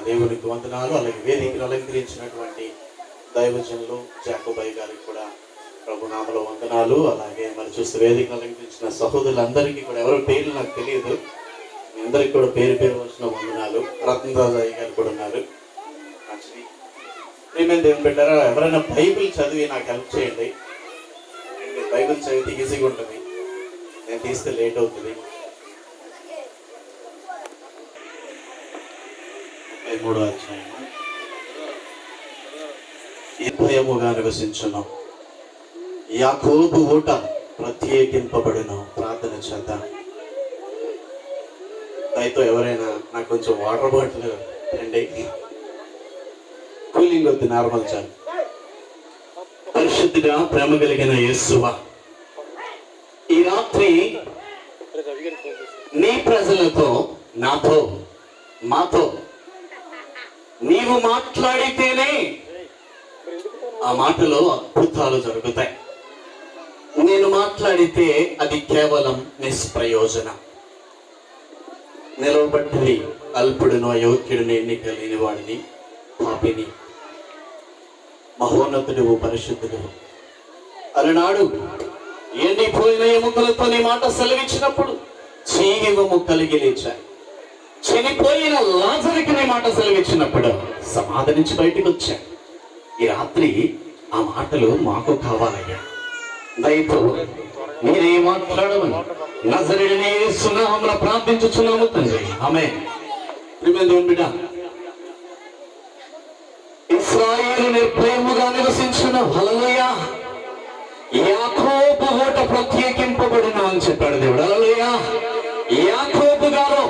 దేవునికి వందనాలు. అలాగే వేదికను అలంకరించినటువంటి దైవజనులు జాకోబయ్య గారికి కూడా ప్రభునామలో వందనాలు. అలాగే మరి చూస్తే వేదికను అలంకరించిన సహోదరులందరికీ కూడా, ఎవరో పేర్లు నాకు తెలియదు, మీ అందరికీ కూడా పేరు పేరు వచ్చిన వందనాలు. రత్నరాజయ్య గారు కూడా ఉన్నారు. మంచిది. ప్రియమైన దేవుని బిడ్డలారా, ఎవరైనా బైబిల్ చదివి నాకు హెల్ప్ చేయండి. బైబిల్ చదివితే ఈజీగా ఉంటుంది, నేను తీస్తే లేట్ అవుతుంది. 33వ అధ్యాయం. భయముగా నివసించున్నాం, యాకోబు ఊట ప్రత్యేకింపబడిన ప్రార్థన చేద్దాం. దయతో ఎవరైనా నాకు కొంచెం వాటర్ బాటిల్ రండి, కూలింగ్ వద్దు, నార్మల్ చాలు. పరిశుద్ధిగా ప్రేమ కలిగిన యేసువా, ఈ రాత్రి నీ ప్రజలతో, నాతో, మాతో నీవు మాట్లాడితేనే ఆ మాటలో అద్భుతాలు జరుగుతాయి. నేను మాట్లాడితే అది కేవలం నిష్ప్రయోజనం. నిలవబడ్డది అల్పుడును, అయోగ్యుడిని, ఎన్నిక లేని వాడిని, పాపిని, మహోన్నతుడు, పరిశుద్ధుడు. అలనాడు ఎండిపోయిన ఎముకలతో నీ మాట సెలవిచ్చినప్పుడు జీవము కలిగి లేచాయి. చనిపోయిన లాజరుకి నీ మాట సెలవిచ్చినప్పుడు సమాధి నుంచి బయటకు వచ్చాయి. ఈ రాత్రి ఆ మాటలు మాకు కావాలయ్యా. దయతో మీరే మాట్లాడమని నజరేయుడైన యేసు నామమున ప్రార్థించుచున్నాము తండ్రి, ఆమేన్. దేవుని బిడ్డ, ఇశ్రాయేలు నిర్భయముగా నివసించును, హల్లెలూయా. యాకోబు ఊట ప్రత్యేకింపబడిన అని చెప్పాడు దేవుడు, హల్లెలూయా. యాకోబు గారు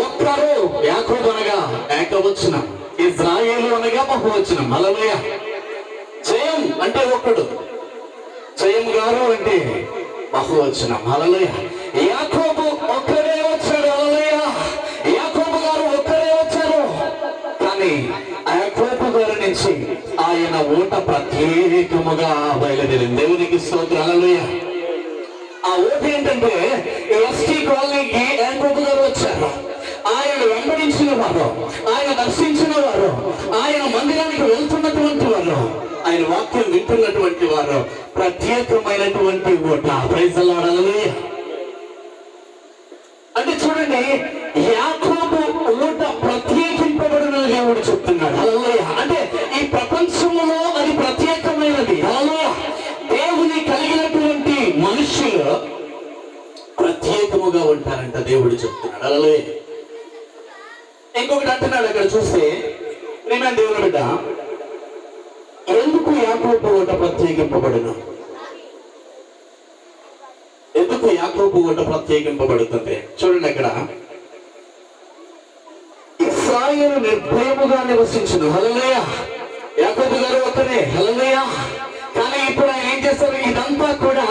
ఒక్కరు, యాకోబు అనగా ఏకవచనం, ఇశ్రాయేలు అనగా బహువచనం, హల్లెలూయా. జయం అంటే ఒక్కడు, జయం గారు అంటే బహువచనం, హల్లెలూయా. యాకోబు ఒక్కడే వచ్చాడు, హల్లెలూయా. యాకోబు గారు ఒక్కడే వచ్చారు, కానీ యాకోబు గారి నుంచి ఆయన ఊట ప్రత్యేకముగా బయలుదేరింది. దేవునికి స్తోత్రం, హల్లెలూయా. ఆ ఊట ఏంటంటే ఎస్టీ కాలనీకి యాకోబు గారు వచ్చారు. ఆయన వెంబడించిన వారు, ఆయన దర్శించిన వారు, ఆయన మందిరానికి వెళ్తున్నటువంటి వారు, ఆయన వాక్యం వింటున్నటువంటి వారు, ప్రత్యేకమైనటువంటి ఊట. ప్రైజ్ ది లార్డ్, హల్లెలూయా. అంటే చూడండి, యాకోబు ఊట ప్రత్యేకింపబడిన దేవుడు చెప్తున్నాడు, హల్లెలూయా. అంటే ఈ ప్రపంచంలో అది ప్రత్యేకమైనది, హల్లెలూయా. దేవుని కలిగినటువంటి మనుషులు ప్రత్యేకముగా ఉంటారంట, దేవుడు చెప్తున్నాడు, హల్లెలూయా. ఇంకొకటి అంటున్నాడు అక్కడ చూస్తే, ప్రియమైన దేవుని బిడ్డ, ఎందుకు యాకోబు ఊట ప్రత్యేకింపబడిన, ఎందుకు యాకోబు ఊట ప్రత్యేకింపబడుతుంది చూడండి. అక్కడ ఇశ్రాయేలు నిర్భయముగా నివసించును, హల్లెలూయా. యాకోబు గారు ఒక్కరే, హల్లెలూయా. కానీ ఇప్పుడు ఆయన ఏం చేస్తారు, ఇదంతా కూడా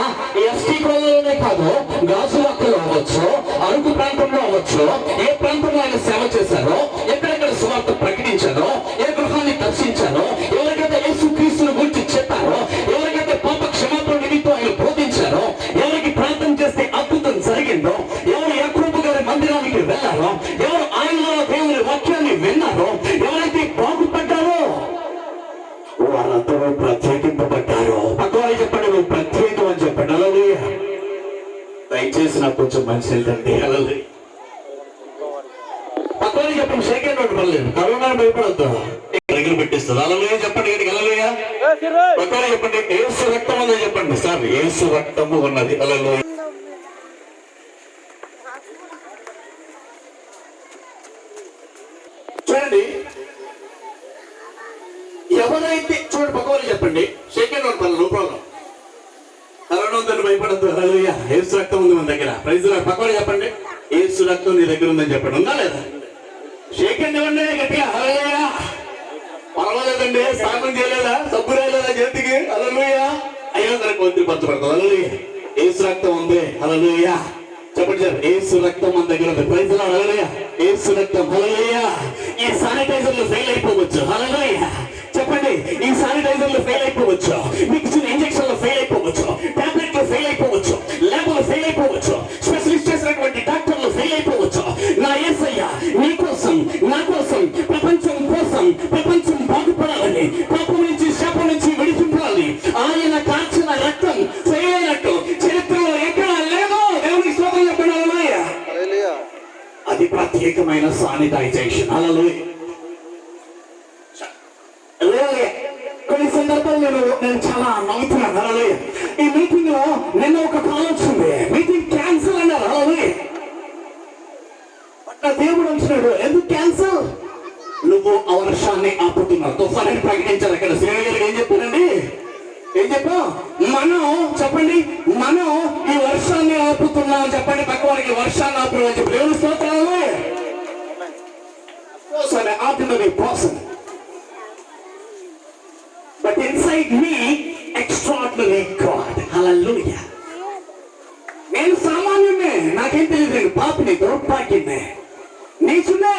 ఎస్టీ కాలనీలోనే కాదు, గాజువాకలో అవ్వచ్చు, అరకు ప్రాంతంలో అవ్వచ్చు, ఏ ప్రాంతంలో ఆయన సేవ చేశారో, ఎక్కడెక్కడ సువార్త ప్రకటించారో, ఏ గృహాన్ని దర్శించారో, ఎవరికైతే యేసుక్రీస్తును గురించి చెప్పారో, ఎవరికైతే పాప క్షమాపణ నిమిత్తం ఆయన బోధించారో, ఎవరికి ప్రార్థన చేస్తే అద్భుతం జరిగిందో, ఎవరు యాకోబు గారి మందిరానికి వెళ్ళారో, ఎవరు ఆయనలో దేవుని వాక్యాన్ని విన్నారో, ఎవరైతే బాగుపడ్డారో వారందరూ ప్రత్యేకింపబడ్డారు. పక్కవాళ్ళు చెప్పండి, నువ్వు ప్రత్యేకం అని చెప్పండి, హల్లెలూయా. దయచేసి నాకు కొంచెం మంచి ఏంటంటే, హల్లెలూయా. పక్కవాళ్ళు చెప్పండి, సెకండ్ ఒకటి పర్లేదు, కరోనా భయపడద్దు, దగ్గర పెట్టిస్తుంది, హల్లెలూయా చెప్పండి, హల్లెలూయా. పక్కవాళ్ళు చెప్పండి, యేసు రక్తం ఉందని చెప్పండి, సార్ యేసు రక్తము ఉన్నది, హల్లెలూయా. చూడండి, ఎవరైతే చూడండి, పక్కవాళ్ళు చెప్పండి, సెకండ్ వన్ పర్లేదు, నో ప్రాబ్లం, కరోనా ఉందని భయపడద్దు, హల్లెలూయా. యేసు రక్తం ఉంది మన దగ్గర, ప్రైజ్ ది లార్డ్. పక్కవాళ్ళు చెప్పండి, యేసు రక్తం నీ దగ్గర ఉందని చెప్పండి, ఉందా లేదా? సెకండ్ ఇవ్వండి గట్టిగా, హల్లెలూయా. పర్వాలేదండి, స్నానం చేయలేదా, సబ్బు రాయలేదా చేతికి, హల్లెలూయా. అయినా సరే కొంచెం పంచబడతాం, హల్లెలూయా. యేసు రక్తం ఉంది, హల్లెలూయా. చెప్పండి సార్, యేసు రక్తం మన దగ్గర ఉంది, ప్రైజ్ ది లార్డ్, హల్లెలూయా. యేసు రక్తం, హల్లెలూయా. ఈ శానిటైజర్లు ఫెయిల్ అయిపోవచ్చు, హల్లెలూయా. చెప్పండి, ఈ శానిటైజర్లు ఫెయిల్ అయిపోవచ్చు, మీకు ఇచ్చిన ఇంజక్షన్లు ఫెయిల్ అయిపోవచ్చు, టాబ్లెట్లు ఫెయిల్ అయిపోవచ్చు, ల్యాబ్లు ఫెయిల్ అయిపోవచ్చు, స్పెషలిస్ట్ చేసినటువంటి డాక్టర్లు ఫెయిల్ అయిపోవచ్చు. నా యేసయ్య నీ కోసం, నా కోసం ప్రపంచం శానిటైజేషన్. హల్లెలూయా. కొన్ని సందర్భాలు నేను చాలా నవ్వుతున్నాను. హల్లెలూయా. ఈ మీటింగ్ లో నిన్న ఒక కాల్ వచ్చింది, మీటింగ్ క్యాన్సిల్ అన్నారు. హల్లెలూయా. దేవుడు అంటున్నాడు, ఎందుకు క్యాన్సిల్? నువ్వు ఆ వర్షాన్ని ఆపుతున్నావు. తుఫాన్ని ప్రకటించారు. అక్కడ శ్రీనగర్ ఏం చెప్పారండి? ఏం చెప్పా? మనం చెప్పండి, మనం ఈ వర్షాన్ని ఆపుతున్నాం. చెప్పండి పక్క వారికి, వర్షాన్ని ఆపుతున్నాం చెప్పి. దేవుని స్తోత్రాలు. Ordinary person, but inside me extraordinary God. Hallelujah. నేను సామాన్యునే, నాకేం తెలియదు, నేను పాపిని, దౌర్భాగ్యునే, నీచునే,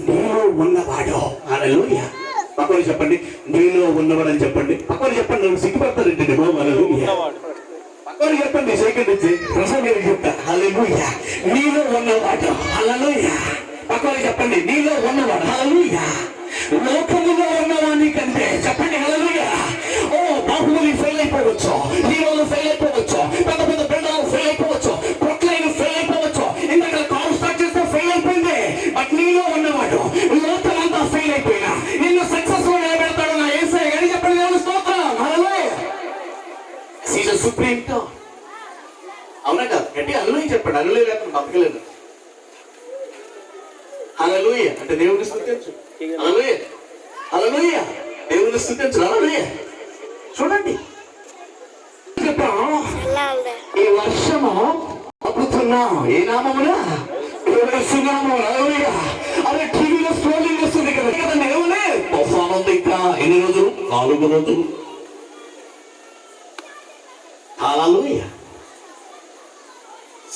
నీలో ఉన్నవాడు. హల్లెలూయా. పక్కన చెప్పండి, నీలో ఉన్నవాడు అని చెప్పండి. పక్కన చెప్పండి, నువ్వు సిగ్గుపడతారండి బాబు. హల్లెలూయా. పక్కన చెప్పండి, సెకండ్ నుంచి ప్రసాద్ గారికి చెప్తా. హల్లెలూయా. నీలో ఉన్నవాడు. హల్లెలూయా. పక్కన చెప్పండి, నీలో ఉన్నవాడు. హల్లెలూయా. లోకములో ఉన్నవాని కంటే చెప్పండి. హల్లెలూయా. ఓ బాహుబలి ఫెయిల్ అయిపోవచ్చు, హీరోలు ఫెయిల్ అయిపోవచ్చు, పెద్ద పెద్ద బిల్డర్లు ఫెయిల్ అయిపోవచ్చు, ప్రొక్లైన్ ఫెయిల్ అయిపోవచ్చు, ఇందాక కాన్స్ట్రక్టర్స్ ఫెయిల్ అయిపోయింది. బట్ నీలో ఉన్నవాడు లోకమంతా ఫెయిల్ అయిపోయినా నిన్ను సక్సెస్ లో నిలబెడతాడు నా యేసయ్య గారు. చెప్పండి దేవుని స్తోత్రం. Hallelujah. He is supreme God. అవునా కాదు? గట్టి హల్లెలూయా చెప్పండి. హల్లెలూయా లేకుండా బతకలేదు. హల్లెలూయా అంటే దేవుని స్తుతించు. హల్లెలూయా. హల్లెలూయా. దేవుని స్తుతించు. హల్లెలూయా. చూడండి, ఈ వర్షము అప్పుడుతున్నాం ఏ నామమునా? సునామమున. హల్లెలూయా. అదే టీవీలో స్క్రోలింగ్ వస్తుంది కదా కదండి. ఏమనే తుఫాను ఉంది. ఇంకా ఎన్ని రోజులు? 4 రోజులు. హల్లెలూయా.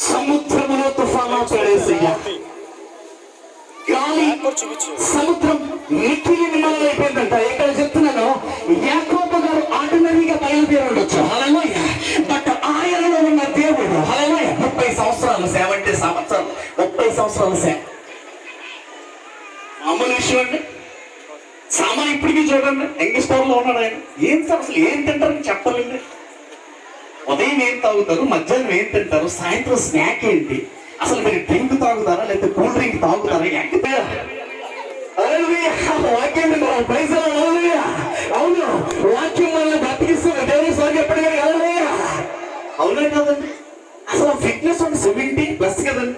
సముద్రములో తుఫాను పడేసయ్యా. గాలి సముద్రం మిక్కిలి నిమ్మలం అయిపోయిందంట. ఎక్కడ చెప్తున్నాను, యాకోబు గారు ఆర్డినరీగా బయలుదేరి ఉండొచ్చు. హల్లెలూయా. బట్ ఆయనలో ఉన్న దేవుడు. హల్లెలూయా. 30 సంవత్సరాలు 70 సంవత్సరాలు 30 సంవత్సరాలు సేవ. మామూలు విషయం అండి. సామాన్ ఇప్పటికీ చూడండి, యంగ్స్టర్ లో ఉన్నాడు ఆయన. ఏం సార్ అసలు ఏం తింటారని చెప్పాలండి. ఉదయం ఏం తాగుతారు, మధ్యాహ్నం ఏం తింటారు, సాయంత్రం స్నాక్ ఏంటి, అసలు మీరు డ్రింక్ తాగుతారా లేకపోతే కూల్ డ్రింక్ తాగుతారా? అవును, వాక్యం వల్ల బతికిస్తున్న దేవుని స్వామి ఎప్పటికీ. అవునా కదండి? అసలు ఫిట్నెస్ ఉంది 70+ కదండి.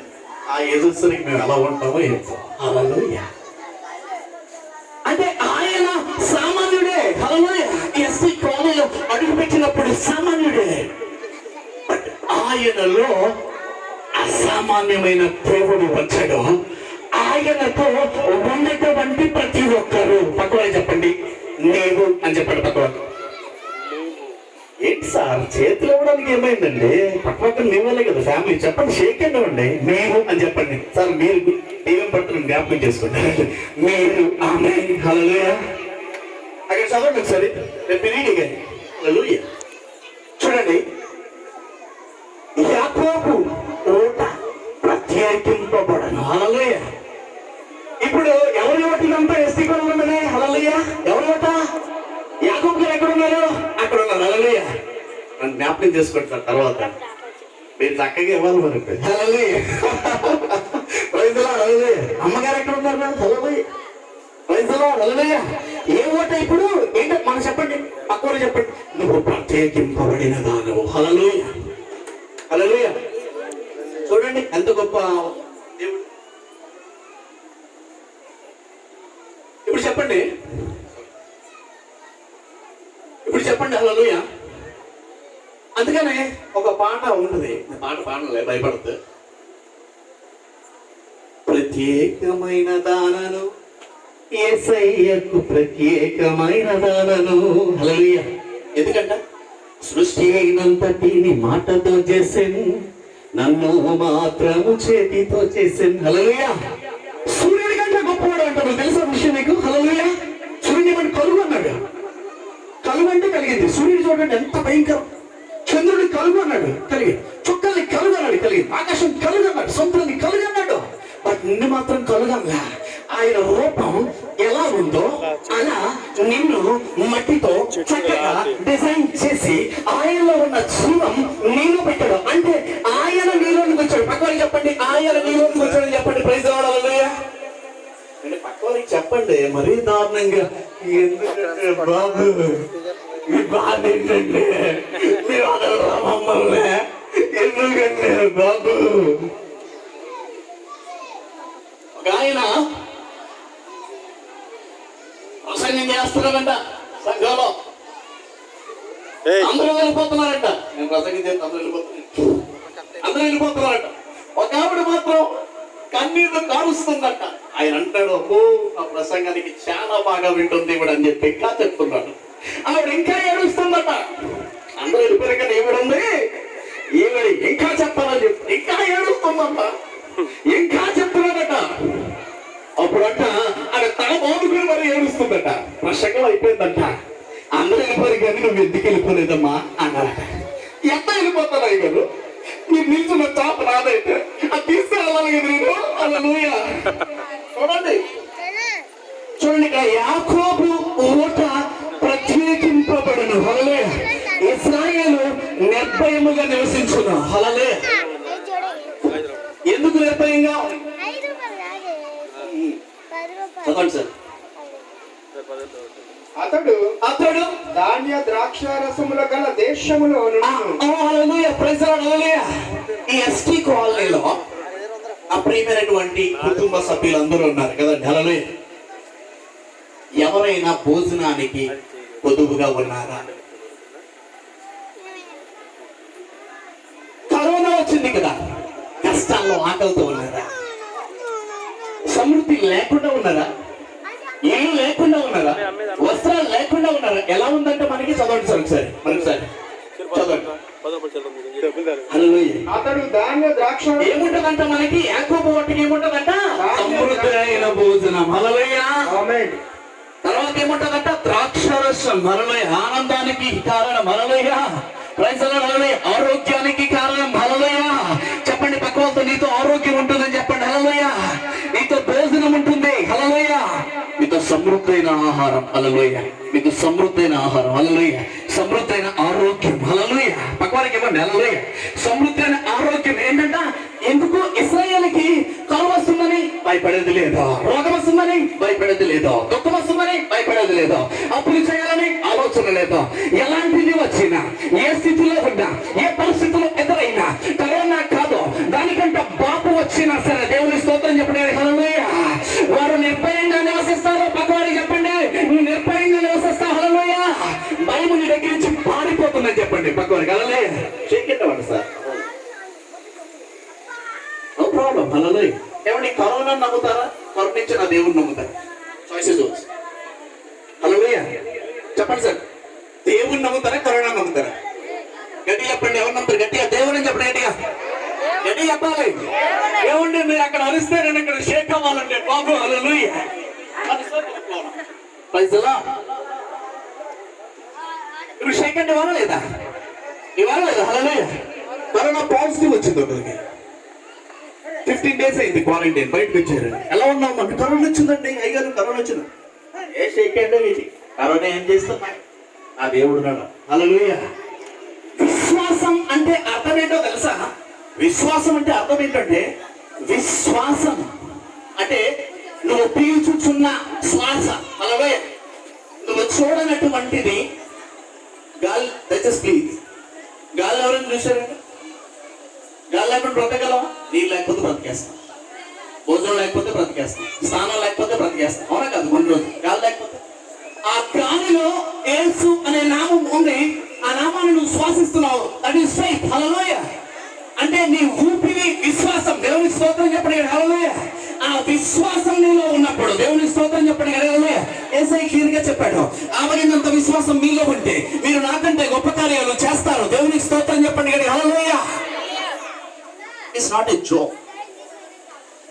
ఆ ఏజొచ్చరికి మేము ఎలా ఉంటామో ఏంటో. హల్లెలూయా. అంటే ఆయన సామాన్యుడే. హల్లెలూయా. ఎస్సీ కాలనీలో అడుగుపెట్టినప్పుడు సామాన్యుడే. బట్ ఆయనలో అసామాన్యమైన దేవుడు వచ్చాడు. ఆయనతో ఉన్నటువంటి ప్రతి ఒక్కరు పక్కవారు చెప్పండి, నీవు అని చెప్పండి. పక్కవారు ఏంటి సార్ చేతులు ఇవ్వడానికి ఏమైందండి? పక్క నీవలే కదా ఫ్యామిలీ. చెప్పండి, షేక్ అండి. నీవు అని చెప్పండి. సార్ మీరు దైవం పట్టును జ్ఞాపకం చేసుకుంటారు. మీరు ఆమేన్. హల్లెలూయా. అక్కడ చదవండి ఒకసారి. హల్లెలూయా. చూడండి, యాకోబు ఓట ప్రత్యేకింపబడను. హల్లెలూయా. ఇప్పుడు ఎవరి ఓటినంతా ఎస్టీ కొలు ఉన్నదే. హల్లెలూయా. ఎవరి ఓట? యాకోబు గారు ఎక్కడ ఉన్నారు? అక్కడ ఉన్నారు. హల్లెలూయా. జ్ఞాపకం చేసుకుంటారు తర్వాత. మీరు చక్కగా ఇవ్వాలి మరి. Hallelujah. Praise the Lord. Hallelujah. అమ్మగారు ఎక్కడ ఉన్నారు? Hallelujah. Praise the Lord. Hallelujah. ఏ ఓట ఇప్పుడు ఏంటో మనం చెప్పండి, పక్కన చెప్పండి. నువ్వు ప్రత్యేకింపబడిన దానవు. హల్లెలూయా. హల్లెలూయా. చూడండి ఎంత గొప్ప దేవుడు. ఇప్పుడు చెప్పండి, ఇప్పుడు చెప్పండి. హల్లెలూయా. అందుకనే ఒక పాట ఉంటుంది. పాట పాడలే, భయపడద్దు. ప్రత్యేకమైన దానను యేసయ్యకు, ప్రత్యేకమైన దానను. హల్లెలూయా. ఎందుకంట సృష్టి అయినంతటిని మాటతో చేసాను, నన్ను మాత్రము చేతితో చేసాను. హల్లెలూయా. సూర్యుడి కంటే గొప్పవాడు అంటారు. తెలుసా విషయం మీకు? హల్లెలూయా. సూర్యుని మన కలుగు అన్నాడు. కలుగు అంటే కలిగింది. సూర్యుడు చూడండి ఎంత భయంకరం. చంద్రుడి కలుగు అన్నాడు, కలిగింది. చుక్కల్ని కలుగు అన్నాడు, కలిగింది. ఆకాశం కలుగు అన్నాడు, సముద్రాన్ని కలుగు అన్నాడు. బట్ నిన్ను మాత్రం కలుగంగా. ఆయన రూపం ఎలా ఉందో అలా నిన్ను మట్టితో చక్కగా డిజైన్ చేసి ఆయనలో ఉన్న జీవం నీలో పెట్టాడు. అంటే ఆయన నీలోనికి వచ్చాడు. పక్కన పక్కవారికి చెప్పండి, ఆయన నీలోకి వచ్చాడని చెప్పండి. ప్రైజ్ రావడం హల్లెలూయా. అంటే పక్కవారికి చెప్పండి మరీ దారుణంగా, ఎందుకంటే బాబు మీ బాధ ఏంటంటే మీరు వదలరా మమ్మల్ని, ఎందుకంటే బాబు. ఒక ఆయన ప్రసంగం చేస్తున్నారంట సంఘంలో, అందరూ వెళ్ళిపోతున్నారంట. నేను ప్రసంగం చేస్తే అందరూ వెళ్ళిపోతున్నారంట. ఒక ఆవిడ మాత్రం కన్నీళ్ళు కారుస్తుందంట. ఆయన అంటాడు, అబ్బో నా ప్రసంగానికి చాలా బాగా వింటుంది ఈవిడ అని చెప్పి ఇంకా చెప్తున్నాడు. ఆవిడ ఇంకా ఏడుస్తుందట. అందరూ వెళ్ళిపోయారు కదా, ఈవిడుంది ఈవిడ ఇంకా చెప్పాలని చెప్పి ఇంకా ఏడుస్తుందంట, ఇంకా చెప్తున్నాడట. అప్పుడంట ఆవిడ తల బాగుకుని మరి ఏడుస్తుందట. ప్రసంగం అయిపోయిందంట. అందరూ వెళ్ళిపోయారు కానీ నువ్వు ఎందుకు వెళ్ళిపోలేదమ్మా అన్నారట. ఎంత వెళ్ళిపోతాను అయ్యారు, మీరు నిల్చున్న చాప రాదైతే అది తీసుకెళ్ళాలి కదా నేను. హల్లెలూయా. చూడండి చూడండి, ఇక్కడ యాకోబు ఊట ప్రత్యేకింపబడును. హల్లెలూయా. ఇశ్రాయేలు నిర్భయముగా నివసించును. హల్లెలూయా. ఎందుకు నిర్భయంగా? చదవండి సార్. అతడు అతడు ధాన్య ద్రాక్ష రసముల గల దేశములో ఈ ఎస్టీ కాలనీలో అప్రియమైనటువంటి కుటుంబ సభ్యులందరూ ఉన్నారు కదండి. హల్లెలూయా. ఎవరైనా భోజనానికి పొదుపుగా ఉన్నారా? కరోనా వచ్చింది కదా, కష్టాల్లో ఆకలితో ఉన్నారా? సమృద్ధి లేకుండా ఉన్నారా? ఏం లేకుండా ఉన్నారా? వస్త్రాలు లేకుండా ఉన్నారా? ఎలా ఉందంటే మనకి చదవండి సార్ ఒకసారి, మరొకసారి చదవండి. అతడు ధాన్య ద్రాక్ష ఏముంటదంట మనకి? యాకోబు వాటికి ఏముంటదంట? సమృద్ధి అయిన భోజనం. హల్లెలూయా. తర్వాత ఏముంటదంట? ద్రాక్షరసం. హల్లెలూయా. ఆనందానికి కారణం. Hallelujah. Praise the Lord. Hallelujah. ఆరోగ్యానికి కారణం. హల్లెలూయా. చెప్పండి పక్క వాళ్ళతో, నీతో ఆరోగ్యం ఉంటుందని చెప్పండి. హల్లెలూయా. నీతో భోజనం ఉంటుంది. హల్లెలూయా. మీతో సమృద్ధైన ఆహారం. హల్లెలూయా. మీకు సమృద్ధైన ఆహారం. హల్లెలూయా. సమృద్ధైన ఆరోగ్యం. హల్లెలూయా. పక్కవారికి ఇవ్వండి. హల్లెలూయా. సమృద్ధైన ఆరోగ్యం ఏంటంట? ఎందుకు? ఇశ్రాయేలుకి కలువ వస్తుందని భయపడేది లేదు, రోగం వస్తుందని భయపడేది లేదు, దుఃఖం వస్తుందని భయపడేది లేదు, అప్పులు చేయాలని ఆలోచన లేదు. ఎలాంటిది వచ్చినా, ఏ స్థితిలో ఉన్నా, ఏ పరిస్థితుల్లో ఎదురైనా, కరోనా కాదు దానికంటే బాపు వచ్చినా సరే దేవుని స్తోత్రం చెప్పండి. హల్లెలూయా. వారు నిర్భయంగా నివసిస్తారు. పక్కవారికి చెప్పండి, నువ్వు నిర్భయంగా నివసిస్తావు. హల్లెలూయా. భయం నీ దగ్గర నుంచి పారిపోతుందని చెప్పండి పక్కవారికి. హల్లెలూయా. చేకెట్టవండి సార్, నో ప్రాబ్లం. హల్లెలూయా. ఏమండి, కరోనా నమ్ముతారా? కరుణించిన దేవుని నమ్ముతారా? చాయిసెస్. హల్లెలూయా. చెప్పండి సార్, దేవుని నమ్ముతారా కరోనా నమ్ముతారా? గట్టిగా చెప్పండి. ఎవరు నమ్ముతారు? గట్టిగా దేవుని చెప్పండి. గట్టిగా గట్టిగా చెప్పాలి. ఏమండి మీరు అక్కడ అరిస్తే నేను ఇక్కడ షేక్ అవ్వాలంటే బాబు. హల్లెలూయా. Praise the Lord. ఇప్పుడు షేక్ అంటే ఇవ్వాలా లేదా? ఇవ్వాలా లేదా? హల్లెలూయా. కరోనా పాజిటివ్ వచ్చింది ఒకరికి. 15 days అయింది క్వారంటైన్, బయటకు వచ్చారు. ఎలా ఉన్నాం? మనకు కరోనా వచ్చిందండి. అయ్యారు కరోనా వచ్చింది. ఏ షేక్ అంటే వీటి కరోనా ఏం చేస్తాం? ఆ దేవుడు నాడు. హల్లెలూయా. విశ్వాసం అంటే అర్థం ఏంటో తెలుసా? విశ్వాసం అంటే అర్థం ఏంటంటే, విశ్వాసం అంటే నువ్వు పీల్చుచున్న శ్వాస. హల్లెలూయా. నువ్వు చూడనటువంటిది గాలి. దయచేసి ప్లీజ్, గాలి ఎవరైనా చూశారంటే? గాలి లేకుండా బ్రతకగలవా? నీళ్ళు లేకపోతే బ్రతికేస్తాం, భోజనం లేకపోతే బ్రతికేస్తాం, స్నానం లేకపోతే బ్రతికేస్తాం. అవునా కాదు? కొన్ని రోజులు గాలి లేకపోతే. ఆ గాలిలో యేసు అనే నామం ఉంది. ఆ నామాన్ని నువ్వు శ్వాసిస్తున్నావు. That is faith. హల్లెలూయా. అంటే నీ ఊపిరి విశ్వాసం. దేవుని స్తోత్రం చెప్పండి. హల్లెలూయా. ఆ విశ్వాసం నీలో ఉన్నప్పుడు దేవుని స్తోత్రం చెప్పండి. హల్లెలూయా. యేసయ్య క్లియర్ గా చెప్పాడు, ఆవగినంత విశ్వాసం మీలో ఉంటే మీరు నాకంటే గొప్ప కార్యాలు చేస్తారు. దేవుని స్తోత్రం చెప్పండి. Hallelujah. It's not a joke,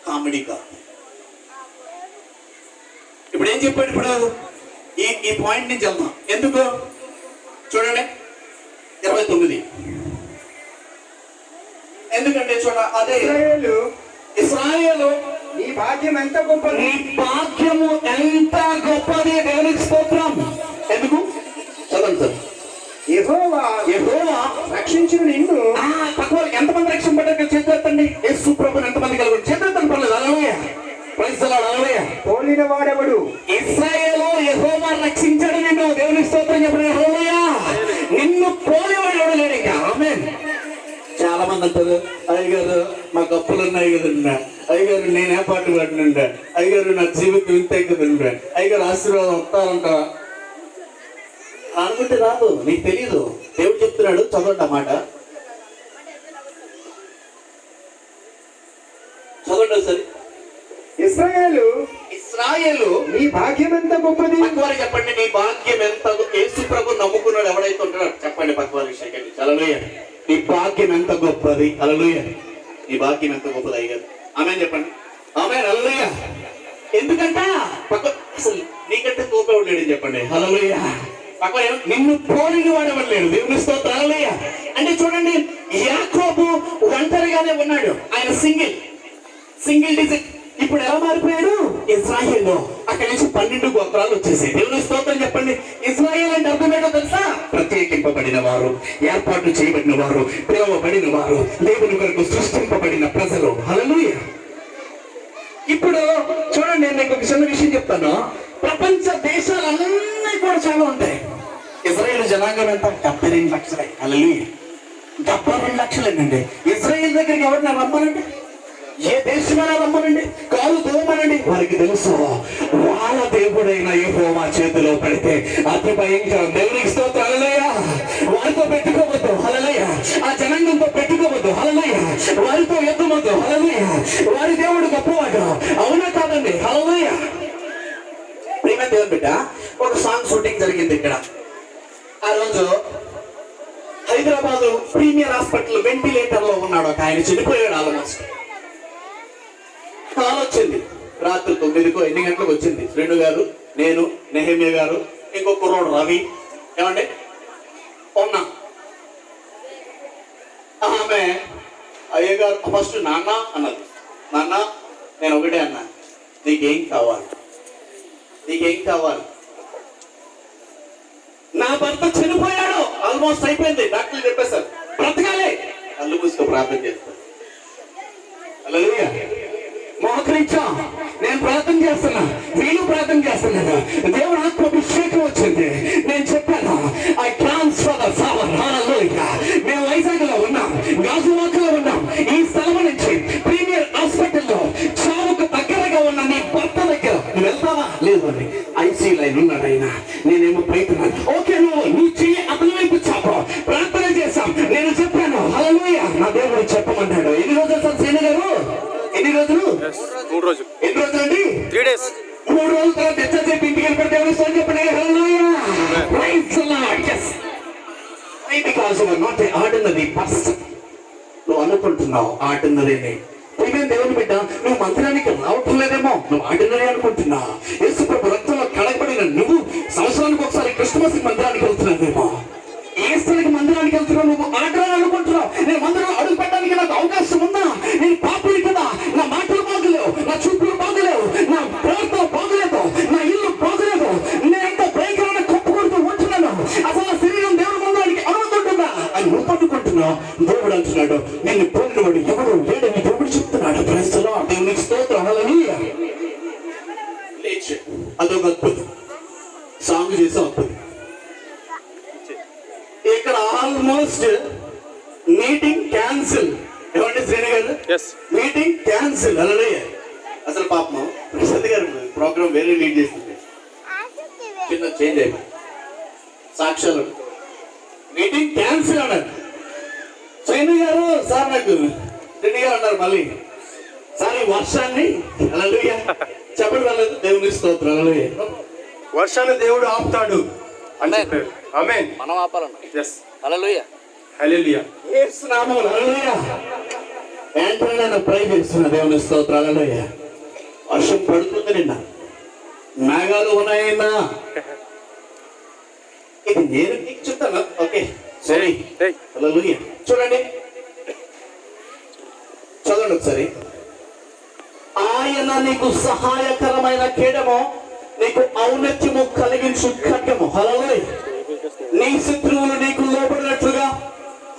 comedy కాదు. ఇప్పుడు ఏం చెప్పాడు? ఇప్పుడు ఈ పాయింట్ నుంచి వెళ్తాం. ఎందుకు చూడండి 29. ఎందుకంటే చూడ అదే ఇశ్రాయేలు నీ భాగ్యం ఎంత గొప్పది, నీ భాగ్యము ఎంత గొప్పది. దేవునికి స్తోత్రం. ఎందుకు? చదవండి సార్. యెహోవా రక్షించిన నిన్ను. ఎంతమంది రక్షింపబడ్డారు చేసేటండి? యేసు హల్లెలూయా. పోలిన వాడెవడు? ఇశ్రాయేలు యెహోవా రక్షించాడు నిన్ను. దేవుని స్తోత్రం చెప్పండి. హల్లెలూయా. నిన్ను పోలివాడు ఎవడు లేడు ఇంకా. ఆమేన్. చాలా మంది అంటారు, అయ్యగారు మాకు అప్పులు ఉన్నాయి కదండి, అయ్యగారు నేనే పాటు పడినండి, అయ్యగారు నా జీవితం ఇంతే కదండి, అయ్యగారు ఆశీర్వాదం వస్తారంట అనుకుంటే రాదు. నీకు తెలీదు. దేవుడు చెప్తున్నాడు, చదవండి అన్నమాట. చదవండి సరే. ఇశ్రాయేలు నీ భాగ్యం ఎంత గొప్పది. పక్కవారు చెప్పండి, నీ భాగ్యం ఎంత. యేసు ప్రభు నమ్ముకున్నాడు ఎవడైతే ఉంటాడో చెప్పండి పక్కవారి సెకండ్. హల్లెలూయా. నీ భాగ్యం ఎంత గొప్పది. హల్లెలూయా. నీ భాగ్యం ఎంత గొప్పది అయ్యారు. ఆమేన్ చెప్పండి. ఆమేన్. హల్లెలూయా. ఎందుకంట పక్క అసలు నీకంటే తోపేవాడు లేడు చెప్పండి. హల్లెలూయా. పక్క నిన్ను పోలిన వాడేవాడు లేడు. దేవుని స్తోత్రం. హల్లెలూయా. అంటే చూడండి, యాకోబు ఒంటరిగానే ఉన్నాడు. ఆయన సింగిల్ డిజిట్. ఇప్పుడు ఎలా మారిపోయాడు? ఇశ్రాయేలు. అక్కడి నుంచి 12 గోత్రాలు వచ్చేసాయి. దేవుని స్తోత్రం చెప్పండి. ఇశ్రాయేల్ అంటే అర్థం ఏంటో తెలుసా? ప్రత్యేకింపబడిన వారు, ఏర్పాటు చేయబడిన వారు, పిలువబడిన వారు, దేవుని కొరకు సృష్టింపబడిన ప్రజలు. హల్లెలూయా. ఇప్పుడు చూడండి, నేను మీకు ఒక చిన్న విషయం చెప్తాను. ప్రపంచ దేశాలన్నీ కూడా చాలా ఉంటాయి. ఇజ్రాయేల్ జనాంగం ఎంత? 72 లక్షలే. హల్లెలూయా. 72 లక్షలేనండి. ఇజ్రాయేల్ దగ్గరికి ఎవరిని రమ్మనండి, ఏ దేశమైనా రమ్మనండి, కాలు దోమనండి, వారికి తెలుసు వాళ్ళ దేవుడైన యెహోవా చేతిలో పెడితే అతి భయంకరం. దేవునికి స్తోత్రం. హల్లెలూయా. వారితో పెట్టుకోవద్దు. హల్లెలూయా. ఆ జనాంగంతో పెట్టుకోవద్దు. హల్లెలూయా. వారితో ఎద్దవద్దు. హల్లెలూయా. వారి దేవుడు గొప్పవాడు. అవునా కాదండి? హల్లెలూయా. ప్రియమైన దేవుని బిడ్డ, ఒక సాంగ్ షూటింగ్ జరిగింది ఇక్కడ. ఆ రోజు హైదరాబాద్ ప్రీమియర్ హాస్పిటల్ వెంటిలేటర్ లో ఉన్నాడు ఒక ఆయన. చనిపోయాడు. ఆల్మోస్ట్ కాల్ వచ్చింది. రాత్రి 9కో 8 గంటలకు వచ్చింది. శ్రీను గారు, నేను, నెహమ్య గారు, ఇంకో కుర్రోడు రవి, ఏమండి ఉన్నా. ఆమె అయ్యగారు ఫస్ట్ నాన్న అన్నది. నాన్న నేను ఒకటే అన్నా, నీకేం కావాలి, నీకేం కావాలి? నా భర్త చనిపోయాడు, ఆల్మోస్ట్ అయిపోయింది, డాక్టర్లు చెప్పేశారు, బ్రతకాలి. కళ్ళు మూసుకో, ప్రార్థన చేస్తాను. హల్లెలూయా. మోకరించా. నేను ప్రార్థన చేస్తున్నా, వీళ్ళు ప్రార్థన చేస్తున్నాను. దేవుడు ఆత్మాభిషేకం వచ్చింది. నేను చెప్పాను, ఐ ట్రాన్స్ఫర్ ద పవర్. హల్లెలూయా. మేము వైజాగ్ లో ఉన్నాం, గాజువాకలో ఉన్నాం. ఈ స్థలం నుంచి ప్రీమియర్ హాస్పిటల్లో చావుకు దగ్గరగా ఉన్న నీ భర్త దగ్గర నువ్వు వెళ్తావా? లేదు అని ఐసీ లైన్ ఉన్నాడు ఆయన. నేనేమో ప్రయత్నాను. ఓకే, నువ్వు చెయ్యి అతని వైపు చాపో. ప్రార్థన చేశాం. నేను చెప్పాను, హల్లెలూయా. నా దేవుడు చెప్పమన్నాడు. ఎన్ని రోజులు సార్ సేన గారు? ఎన్ని రోజులు? 3 రోజులు. ఎన్ని రోజులు అండి? 3 days. 3 రోజుల తర్వాత డిశ్చార్జ్ అయిపోయి ఇంటికి వెళ్ళిపోతే దేవుని స్తోత్రం చెప్పండి. Hallelujah. Praise the Lord. yes. Why? Because you are not an ordinary person. నువ్వు అనుకుంటున్నావు ఆర్డినరీని. ప్రియమైన దేవుని బిడ్డ, నువ్వు మందిరానికి రావటం లేదేమో, నువ్వు ఆర్డినరీ అనుకుంటున్నా. యేసు ప్రభు రక్తంలో కడగబడిన నువ్వు సంవత్సరానికి ఒకసారి క్రిస్మస్ మందిరానికి వెళ్తున్నావేమో, ఈస్టర్కి మందిరానికి వెళ్తున్నావు. నువ్వు ఆర్డినరీ అనుకుంటున్నావు. నేను మందిరంలో అడుగు పెట్టడానికి నాకు అవకాశం ఉందా? నేను పాపుని కదా, నా మాటలు బాగలేవు, నా చూపులు బాగలేవు, నా ప్రార్థన బాగలేదు, నా ఇల్లు బాగలేదు, నేను ఎంత భయంకరమైన కప్పుకుంటూ ఉంటున్నాను. అసలు ఆ శరీరం దేవుడి మందిరానికి అనుమతుంటుందా అని నువ్వు పట్టుకుంటున్నావు. దేవుడు అంటున్నాడు, నిన్ను పోలినవాడు ఎవరు లేడని దేవుడు చెప్తున్నాడు. Praise the Lord. దేవునికి స్తోత్రం. హల్లెలూయా. లేచి అదొక అద్భుతం. సాంగ్ చేసే అద్భుతం. ఇక్కడ ఆల్మోస్ట్ మీటింగ్ క్యాన్సిల్. ఏమంటే శ్రీని గారు? Meeting cancel. హల్లెలూయా. అసలు పాపం ప్రసాద్ గారు ప్రోగ్రామ్ వేరే లీడ్ చేస్తుంది, చిన్న చేంజ్ అయిపోయింది. సాక్ష్యాలు మీటింగ్ క్యాన్సిల్ అన్నారు. శ్రీని గారు సార్ నాకు శ్రీని గారు అన్నారు మళ్ళీ, సార్ ఈ వర్షాన్ని హల్లెలూయా చెప్పండి వాళ్ళదు. దేవుని స్తోత్రం. హల్లెలూయా. వర్షాన్ని దేవుడు ఆపుతాడు అని చెప్పారు. ఆమేన్. మనం ఆపాలన్న. yes. హల్లెలూయా. హల్లెలూయా. యేసు నామములో హల్లెలూయా. వెంటనే నేను ప్రే చేస్తున్నా. దేవుని స్తోత్రం. హల్లెలూయా. వర్షం పడుతుంది. నిన్న మేఘాలు ఉన్నాయన్నా. ఇది నేను నీకు చెప్తాను. ఓకే సరే. హల్లెలూయా. చూడండి, చదవండి ఒకసారి. ఆయన నీకు సహాయకరమైన కేడము, నీకు ఔన్నత్యము కలిగించు ఖడ్గము. హల్లెలూయా. నీ శత్రువులు నీకు లోబడినట్లుగా.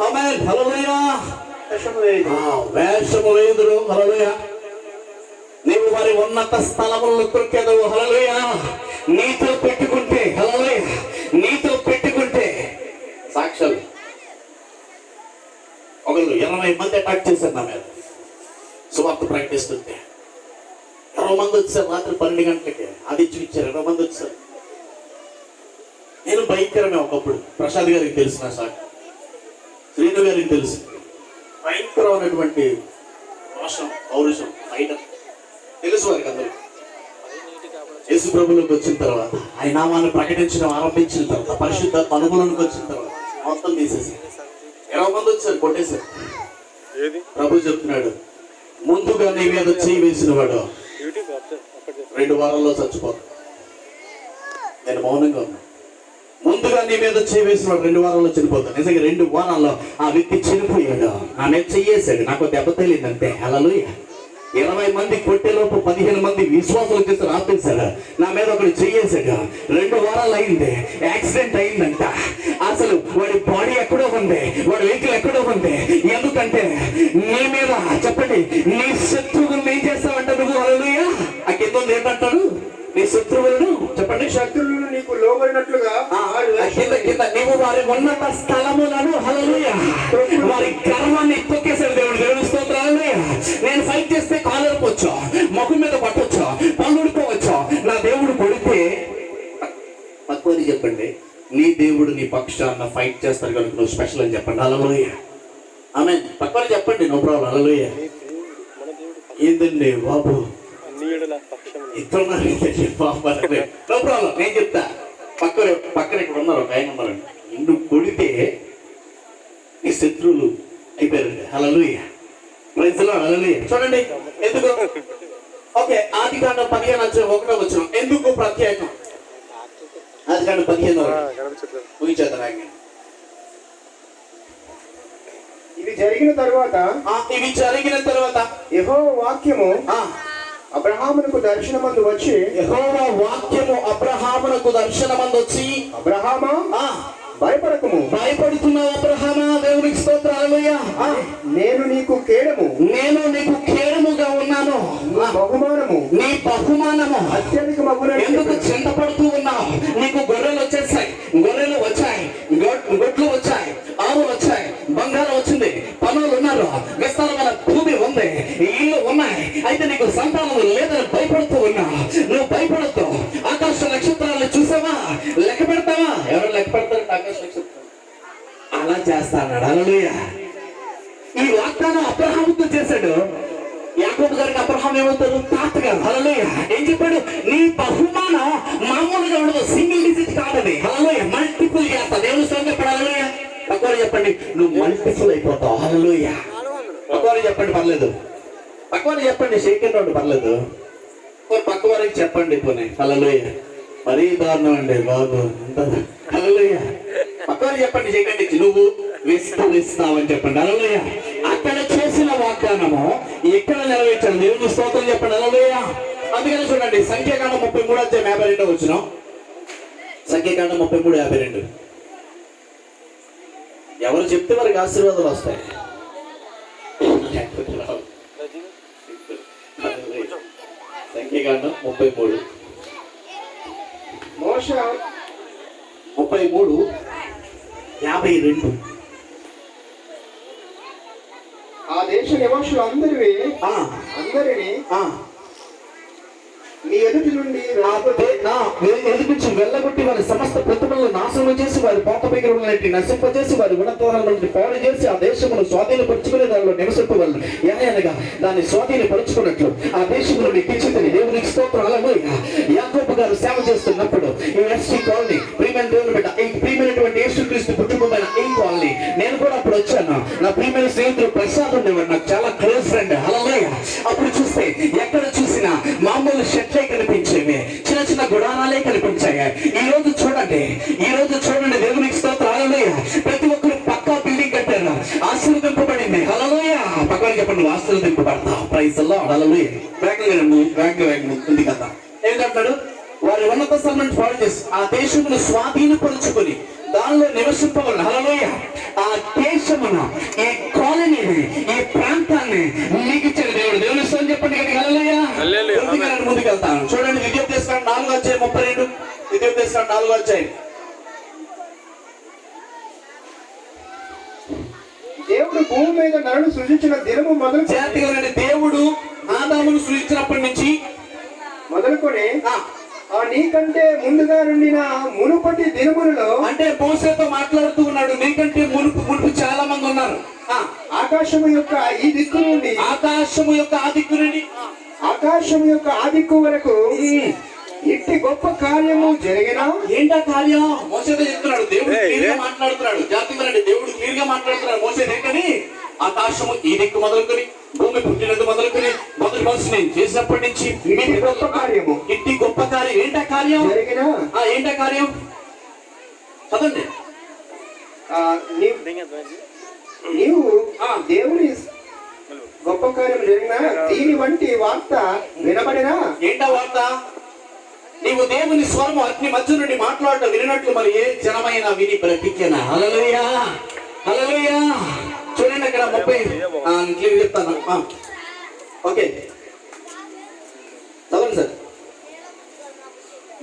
ఆమేన్. హల్లెలూయా. వేషము లేదు. హల్లెలూయా. నీవు వారి ఉన్నత స్థలములను తొక్కెదవు. హల్లెలూయా. నీతో పెట్టుకుంటే, హల్లెలూయా, నీతో పెట్టుకుంటే సాక్ష్యాలు. ఒకళ్ళు 20 మంది అటాక్ చేశారు నా మీద సువార్త ప్రకటిస్తుంటే. 20 మంది వచ్చారు రాత్రి 12 గంటలకి. అది ఇచ్చారు 20 మంది వచ్చారు. నేను భయంకరమే. ఒకప్పుడు ప్రసాద్ గారికి తెలుసు, నా సాక్షి శ్రీను గారికి తెలుసు. భయంకరమైనటువంటి రోషం, పౌరుషం, ఫైటర్ తెలుసు వారికి అందరూ. యేసు ప్రభువులోకి వచ్చిన తర్వాత, ఆయన నామాన్ని ప్రకటించడం ఆరంభించిన తర్వాత, పరిశుద్ధ అనుభవంలోకి వచ్చిన తర్వాత మొత్తం తీసేసి 20 మంది వచ్చారు, కొట్టేశారు. ప్రభు చెప్తున్నాడు, ముందుగా నీ మీద చేయి వేసిన వాడు 2 వారాల్లో చచ్చిపోతాడు. నేను మౌనంగా ఉన్నా. ముందుగా నీ మీద చేయి వేసిన వాడు 2 వారాల్లో చనిపోతాడు. నిజంగా 2 వారాల్లో ఆ వ్యక్తి చనిపోయాడు. నా మీద చెయ్యేశాడు. నాకు దెబ్బ తెలియదంటే. హల్లెలూయా. 20 మంది కొట్టేలోపు 15 మంది విశ్వాసాలు చేసి రాపేశాడు. నా మీద ఒకటి చెయ్యేశాడు. 2 వారాలు అయింది. యాక్సిడెంట్ అయిందంట. అసలు వాడి బాడీ ఎక్కడో ఉంది, వాడి వెహికల్ ఎక్కడో ఉంది. ఎందుకంటే నీ మీద, చెప్పండి, నీ శత్రువులను ఏం చేస్తావంట నువ్వు? హల్లెలూయా. ఆ కింద ఏంటంటాడు? నీ శత్రువులను, చెప్పండి, శత్రువులను నీకు లోబడినట్లుగా కింద నీవు వారి ఉన్నత స్థలములను, హల్లెలూయా, వారి గర్వాన్ని తొక్కేశాడు దేవుడు. దేవుని స్తోత్రం. హల్లెలూయా. నేను ఫైట్ చేస్తే కాలు ఊడిపోవచ్చు, ముఖం మీద పట్టొచ్చు, పళ్ళు ఊడిపోవచ్చు. నా దేవుడు కొడితే తక్కువని చెప్పండి, నీ దేవుడు నీ పక్షాన ఫైట్ చేస్తారు కనుక నువ్వు స్పెషల్ అని చెప్పండి. హల్లెలూయా. ఆమేన్. తక్కువని చెప్పండి, నో ప్రాబ్లం. హల్లెలూయా. ఏందండి బాబు నో ప్రాబ్లం, నేను చెప్తా. పక్కన ఇక్కడ ఉన్నారు, ఒక ఆయన ఉన్నారండి. ఎందుకు కొడితే నీ శత్రువులు అయిపోయారండి. Hallelujah. Praise the Lord. Hallelujah. చూడండి ఎందుకు. ఓకే, ఆదికాండం 15:1 వచ్చిన ఎందుకు ప్రత్యేకం. ఆదికాండం 15 ముగించేద్దాం. ఇవి జరిగిన తరువాత యెహోవా వాక్యము అబ్రహామునకు దర్శనమందు వచ్చి, యెహోవా వాక్యము అబ్రహామునకు దర్శనమందు వచ్చి, అబ్రహామా భయపడకుము. భయపడుతున్నావు అబ్రహామా? దేవునికి స్తోత్రం. హల్లెలూయా. నేను నీకు కేడముగా ఉన్నాను. నీ బహుమానము అత్యధికమగును. ఎందుకు చింతపడుతూ ఉన్నావు? నీకు గొర్రెలు వచ్చేసాయి, గొర్రెలు వచ్చాయి, గొడ్లు వచ్చాయి, ఆవులు వచ్చాయి, బంగారం వచ్చింది, పనులు ఉన్నారు, విస్తారమైన భూమి ఉంది, ఇల్లు ఉన్నాయి. అయితే నీకు సంతానం లేదని భయపడుతూ ఉన్నావు. నువ్వు భయపడద్దు. ఆకాశ నక్షత్రాలను చూసావా? లెక్క పెడతావా? ఎవరు లెక్క పెడతారు? ఆకాశ నక్షత్రాలు అలా చేస్తాడు. హల్లెలూయా. ఈ వాగ్దానం అబ్రహాముతో చేశాడు. యాకోబు గారికి అబ్రహాం ఏమవుతారు? తాతగారు. హల్లెలూయా. ఏం చెప్పాడు? నీ బహుమానం మామూలుగా ఉండదు, సింగిల్ డిజిట్ కాదని. హల్లెలూయా. మల్టిపుల్ చేస్తా. దేవుని స్తోత్రం చెప్పండి. హల్లెలూయా. పక్కవారు చెప్పండి, నువ్వు మల్టిపుల్ అయిపోతావు. హల్లెలూయా. పక్కవారు చెప్పండి, పర్లేదు. పక్కవారు చెప్పండి, షేకెన్ రోడ్డు పర్లేదు. పక్కవారికి చెప్పండి పోనీ. హల్లెలూయా. మరీ దారుణం అండి బాబు. హల్లెలూయా. పక్కవారు చెప్పండి, షేకండి, నువ్వు విస్తరిస్తావని చెప్పండి. హల్లెలూయా. అక్కడ చేసిన వాగ్దానము ఎక్కడ నెరవేర్చాను? దేవుని స్తోత్రం చెప్పండి. హల్లెలూయా. అందుకని చూడండి, సంఖ్యాకాండం 33:52 వచ్చిన సంఖ్యాకాండం 33:52. ఎవరు చెప్తే వారికి ఆశీర్వాదాలు వస్తాయి. సంఖ్యాకాండం 33 మోషే 33:52. ఆ దేశ నివాసులు అందరినీ నీ ఎదుటి నుండి ఎదుటించి వెళ్ళగొట్టి వారి సమస్త ప్రతిమలను నాశనం చేసి వారి పోత పైకి నశింపజేసి వారి గుణత్వాలను పాడు చేసి ఆ దేశమును స్వాధీనపరుచుకునే దానిలో నివసింపగలను. అనగా దాన్ని స్వాధీనపరుచుకున్నట్లు ఆ దేశంలో ఇచ్చిందని దేవునికి స్తోత్రం. హల్లెలూయా. యాకోబు గారు సేవ చేస్తున్నప్పుడు ఈ ఎస్టీ కాలనీ ప్రియమైన దేవుని బిడ్డ, ఈ ప్రియమైనటువంటి యేసుక్రీస్తు కుటుంబమైన ఈ కాలనీ నేను కూడా అప్పుడు వచ్చాను. నా ప్రియమైన స్నేహితుడు ప్రసాద్ ఉండేవాడు, నాకు చాలా క్లోజ్ ఫ్రెండ్. హల్లెలూయా. అప్పుడు చూస్తే ఎక్కడ చూసినా మామూలు షెట్లే కనిపించేవి, చిన్న చిన్న గుడారాలే కనిపించాయి. ఈ రోజు చూడండి దేవునికి స్తోత్రం. హల్లెలూయా. ప్రతి ఒక్కరు పక్కా బిల్డింగ్ కట్టారు, ఆశీర్వదింపబడింది. హల్లెలూయా. పక్కన చెప్పండి, నువ్వు ఆశీర్వదింపబడతావు. Praise the Lord. హల్లెలూయా. వేగంగా ఉంది కదా. ఏంటంటాడు? వారి ఉన్నత స్థానాన్ని పాడు చేసి ఆ దేశమును స్వాధీనపరుచుకొని దానిలో నివసింపవలను. హల్లెలూయా. ఆ దేశమును, ఈ కాలనీని, ఈ ప్రాంతాన్ని నీకు ఇచ్చిన దేవుడు. దేవుని స్తోత్రం చెప్పండి. హల్లెలూయా. హల్లెలూయా. ముందుగా నేను ముందుకెళ్తాను. చూడండి ద్వితీయోపదేశకాండం 4:32. ద్వితీయోపదేశకాండం 4. దేవుడు భూమి మీద నరుడు సృజించిన దినము జాగ్రత్తగా వినండి. దేవుడు ఆదామును సృజించినప్పటి నుంచి మొదలుకొని ఆ, నీకంటే ముందుగా నుండిన మునుపటి దినములలో అంటే మోసేతో మాట్లాడుతూ ఉన్నాడు. నీకంటే మునుపు చాలా మంది ఉన్నారు. ఆ, ఆకాశము యొక్క ఈ దిక్కు నుండి ఆకాశము యొక్క ఆ దిక్కు నుండి ఆకాశము యొక్క ఆ దిక్కు వరకు ఇట్టి గొప్ప కార్యము జరిగిన ఏంటా కార్యం? మోసేతో చెప్తున్నాడు. దేవుడు క్లియర్ గా మాట్లాడుతున్నాడు. జాగ్రత్తగా దేవుడు క్లియర్ గా మాట్లాడుతున్నాడు. మోసే ఏంటని ఆకాశము ఈ దిక్కు మొదలుకొని భూమి పుట్టినది మొదలుకొని మొదటి మనసు నేను చేసినప్పటి నుంచి ఇట్టి గొప్ప కార్యము ఇట్టి గొప్ప కార్యం. ఏంటా కార్యం? జరిగిన ఏంటా కార్యం? చదవండి. నీవు దేవుని గొప్ప కార్యం జరిగిన దీని వంటి వార్త వినబడినా ఏంటా వార్త? నీవు దేవుని స్వరము అగ్ని మధ్య నుండి మాట్లాడటం వినట్లు మరి ఏ జనమైన విని బ్రతికేనా? హల్లెలూయా, హల్లెలూయా. చూడండి అక్కడ 30 క్లియర్ చెప్తాను. ఓకే చదవండి సార్.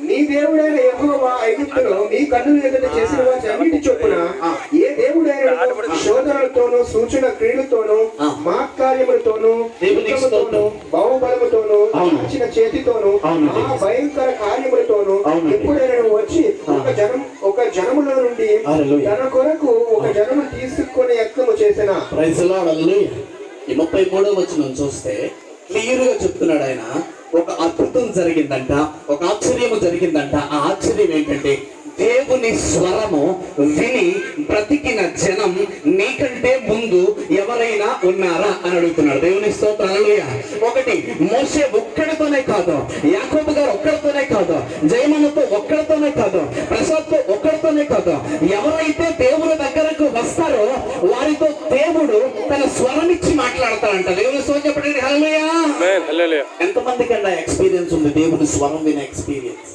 నీ దేవుడైన యెహోవా ఐగుప్తులో నీ కన్నుల ఎదుట చేసిన వాటి అన్నిటి చొప్పున ఏ దేవుడైన శోధనలతోనూ సూచన క్రియలతోనూ మహత్కార్యములతోనూ యుద్ధముతోనూ బాహుబలముతోనూ ఇచ్చిన చేతితోనూ ఆ భయంకర కార్యములతోనూ ఎప్పుడైనా నువ్వు వచ్చి ఒక జనములో నుండి తన కొరకు ఒక జనము తీసుకొని యత్నము చేసిన. ప్రైజ్ లార్డ్, హల్లెలూయా. ఈ 33వ వచనం చూస్తే క్లియర్ గా చెప్తున్నాడు ఆయన. ఒక అద్భుతం జరిగిందంట, ఒక ఆశ్చర్యము జరిగిందంట. ఆ ఆశ్చర్యం ఏంటంటే దేవుని స్వరము విని బ్రతికిన జనం నీకంటే ముందు ఎవరైనా ఉన్నారా అని అడుగుతున్నాడు. దేవుని స్తోత్రం, హల్లెలూయా. ఒకటి, మోషే ఒక్కడితోనే కాదు, యాకోబు గారు ఒక్కడితోనే కాదు, జయమన్నతో ఒక్కడితోనే కాదు, ప్రసాద్తో ఒక్కడితోనే కాదు, ఎవరైతే దేవుని దగ్గరకు వస్తారో వారితో దేవుడు తన స్వరం ఇచ్చి మాట్లాడతాడంట. దేవుని స్తోత్రం చెప్పండి. హల్లెలూయా. ఎంతమందికి అండి ఎక్స్పీరియన్స్ ఉంది దేవుని స్వరం వినే ఎక్స్పీరియన్స్?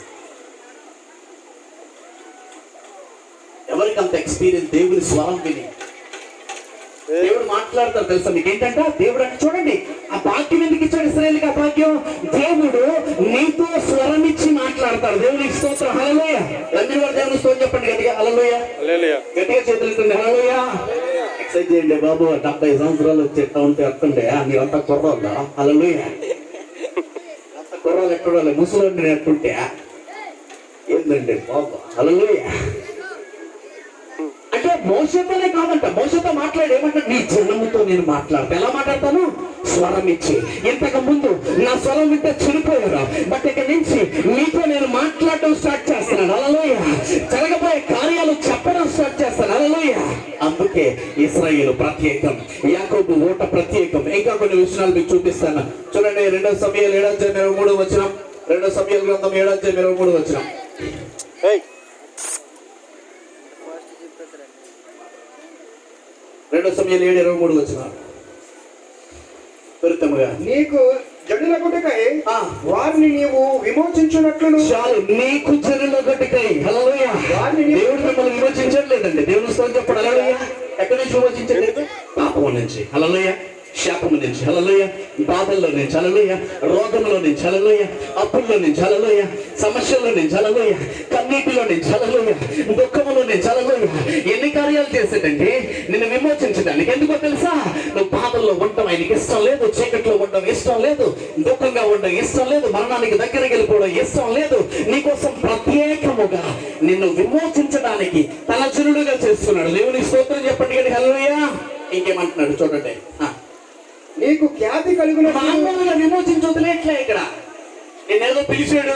ఎవరికి అంత ఎక్స్పీరియన్స్ దేవుని స్వరం విని? దేవుడు మాట్లాడతారు తెలుసా మీకు ఏంటంట? దేవుడు అంటే చూడండి, ఆ భాగ్యం ఎందుకు ఇచ్చాడు ఇశ్రాయేలుకి? ఆ భాగ్యం దేవుడు నీతో స్వరం ఇచ్చి మాట్లాడతాడు. దేవునికి స్తోత్రం, హల్లెలూయా. అందరూ కూడా దేవుని స్తోత్రం చెప్పండి గట్టిగా, హల్లెలూయా. గట్టిగా చేతులు ఎత్తండి, హల్లెలూయా. ఎక్సైజ్ చేయండి బాబు. 70 సంవత్సరాలు వచ్చేట్లా ఉంటే అర్థండే మీరంతా కుర్రోళ్ళ. హల్లెలూయా. కుర్రోళ్ళు ఎక్కడోళ్ళు ముసలి ఎట్టుంటే ఏందండి బాబు. హల్లెలూయా. అంటే మోసతోనే కాదంట, మోసతో మాట్లాడి ఏమంటే నీ జనముతో నేను మాట్లాడతా. ఎలా మాట్లాడతాను? స్వరం ఇచ్చి. ఇంతకు ముందు నా స్వరం వింటే చనిపోయారు, బట్ ఇక నుంచి నీతో నేను మాట్లాడటం స్టార్ట్ చేస్తున్నాను. హల్లెలూయా. జరగబోయే కార్యాలు చెప్పడం స్టార్ట్ చేస్తాను. హల్లెలూయా. అందుకే ఇశ్రాయేలు ప్రత్యేకం, యాకోబు ఓట ప్రత్యేకం. ఇంకా కొన్ని విషయాలు మీకు చూపిస్తాను. చూడండి 2 సమూయేలు 7:23 2 సమూయేలు గ్రంథం 7:23 2 సమూయేలు 7:23 త్వరితముగా. నీకు జనులగుటకై వారిని నీవు విమోచించున్నట్లు. చాలు, నీకు జనులగుటకై. హల్లెలూయా. దేవుడు మిమ్మల్ని విమోచించట్లేదండి. దేవుని స్తోత్రం చెప్పండి, హల్లెలూయా. ఎక్కడి నుంచి విమోచించలేదు? పాపం నుంచి, హల్లెలూయా. శాపము నుంచి, హల్లెలూయా. బాధల్లో నుంచి, హల్లెలూయా. రోగంలో నుంచి, హల్లెలూయా. అప్పుల్లో నుంచి, హల్లెలూయా. సమస్యల్లో నుంచి, హల్లెలూయా. కన్నీటిలో నుంచి, హల్లెలూయా. దుఃఖములో నుంచి, హల్లెలూయా. ఎన్ని కార్యాలు చేసేటంటే నిన్ను విమోచించడానికి. ఎందుకో తెలుసా? నువ్వు బాధల్లో ఉండటం ఆయనకి ఇష్టం లేదు, చీకట్లో ఉండడం ఇష్టం లేదు, దుఃఖంగా ఉండడం ఇష్టం లేదు, మరణానికి దగ్గరికి వెళ్ళిపోవడం ఇష్టం లేదు. నీకోసం ప్రత్యేకముగా నిన్ను విమోచించడానికి తన జనుడుగా చేస్తున్నాడు. దేవుని స్తోత్రం చెప్పండి కానీ, హల్లెలూయా. ఇంకేమంటున్నాడు చూడండి. నీకు ఖ్యాతి కలిగిన మామూలుగా విమోచించి వదిలేట్లే. ఇక్కడ నేనేదో పిలిచాడు,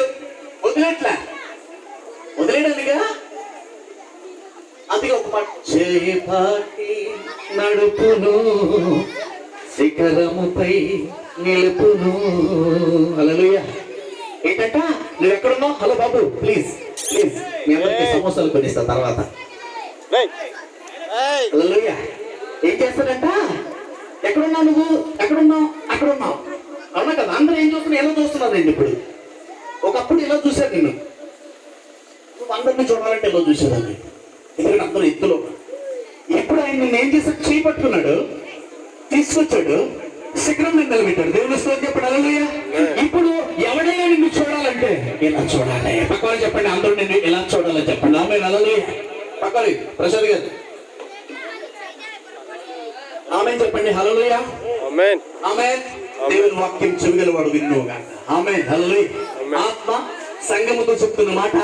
వదిలేట్లే. వదిలేయడానిగా అది ఒక పాట. చేపాటి నడుపును శిఖరముపై నిలుపును. హల్లెలూయా. ఏంటంట? నువ్వు ఎక్కడున్నావు? హలో బాబు, ప్లీజ్ ప్లీజ్ మీ అందరికీ సమోసాలు కొనిస్తా తర్వాత. హల్లెలూయా. ఏం చేస్తాడంట? ఎక్కడున్నావు నువ్వు? ఎక్కడున్నావు? అక్కడున్నావు. అవునా కదా? అందరూ ఏం చూస్తున్నారు? ఎలా చూస్తున్నారండి ఇప్పుడు? ఒకప్పుడు ఎలా చూశారు నిన్ను? నువ్వు అందరినీ చూడాలంటే ఎలా చూసేదాన్ని? ఎందుకంటే అందరూ ఎత్తులో. ఇప్పుడు ఆయన నిన్ను ఏం చేశాడు? చేయి పట్టుకున్నాడు, తీసుకొచ్చాడు, శిఖరం మీద నిలబెట్టాడు. దేవుని స్తోత్రం చెప్పండి హల్లెలూయా. ఇప్పుడు ఎవడైనా నిన్ను చూడాలంటే ఇలా చూడాలి. పక్కన చెప్పండి, అందరూ నిన్ను ఇలా చూడాలని చెప్పండి. ఆమేన్ హల్లెలూయా. పక్కన ప్రసాద్ గారు ఆమేన్ చెప్పండి హల్లెలూయా. ఆమేన్. ఆమేన్. దేవుని వాక్యం చెవిగలవాడు విన్నుగా. ఆమేన్ హల్లెలూయా. ఆత్మ సంగముతో చెప్తున్న మాట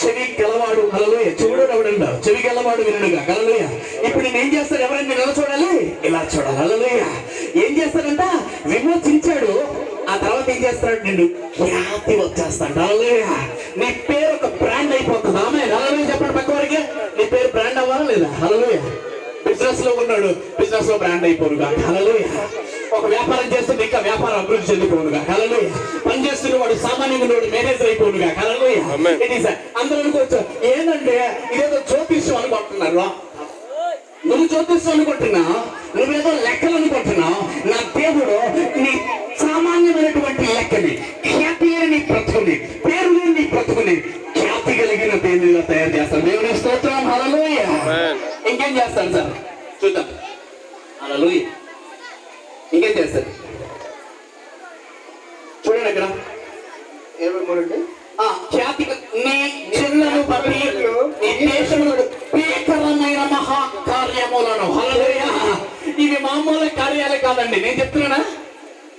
చెవి గలవాడు హల్లెలూయా. చెవుడు ఎవడండ చెవి గలవాడు వినుడుగా హల్లెలూయా. ఇప్పుడు నేను ఏం చేస్తాడు? ఎవరైనా నేను ఎలా చూడాలి? ఇలా చూడాలి హల్లెలూయా. ఏం చేస్తాడంట? విమోచించాడు. ఆ తర్వాత ఏం చేస్తాడు? నిన్ను ఖ్యాతి వచ్చేస్తాడు హల్లెలూయా. నీ పేరు ఒక బ్రాండ్ అయిపోతుంది. ఆమేన్ హల్లెలూయా. చెప్పండి పక్క వారికి, నీ పేరు బ్రాండ్ అవ్వాలా లేదా? హల్లెలూయా. బిజినెస్ లో ఉన్నాడు, బిజినెస్ లో బ్రాండ్ అయిపోరుగా హల్లెలూయా. ఒక వ్యాపారం చేస్తుంటే ఇంకా వ్యాపారం అభివృద్ధి చెందిపోనుగా హల్లెలూయా. పని చేస్తున్న వాడు సామాన్యంగా ఉన్నవాడు మేనేజర్ అయిపోనుగా హల్లెలూయా. ఇట్ ఈస్ అందరూ అనుకోవచ్చు ఏంటంటే ఇదేదో జ్యోతిష్యం అనుకుంటున్నారు. నువ్వు జ్యోతిష్యం అనుకుంటున్నావు, నువ్వేదో లెక్కలు అనుకుంటున్నావు. నా దేవుడు నీ సామాన్యమైనటువంటి లెక్కని, ఖ్యాతి లేని నీ బ్రతుకుని, పేరు లేని నీ బ్రతుకుని ఖ్యాతి కలిగిన దేవునిగా తయారు చేస్తాడు. దేవుని స్తోత్రం హల్లెలూయా. ఇంకేం చేస్తాడు సార్? చూద్దాం హల్లెలూయా. ఇంకేం చేస్తాడు చూడండి అక్కడ ఏమేమంటే ఖ్యాతి నీ చిన్నను బట్టి నీ దేశములకు భీకరమైన మహాకార్యములను హల్లెలూయా. ఇవి మామూలు కార్యాలే కాదండి. నేను చెప్తున్నా,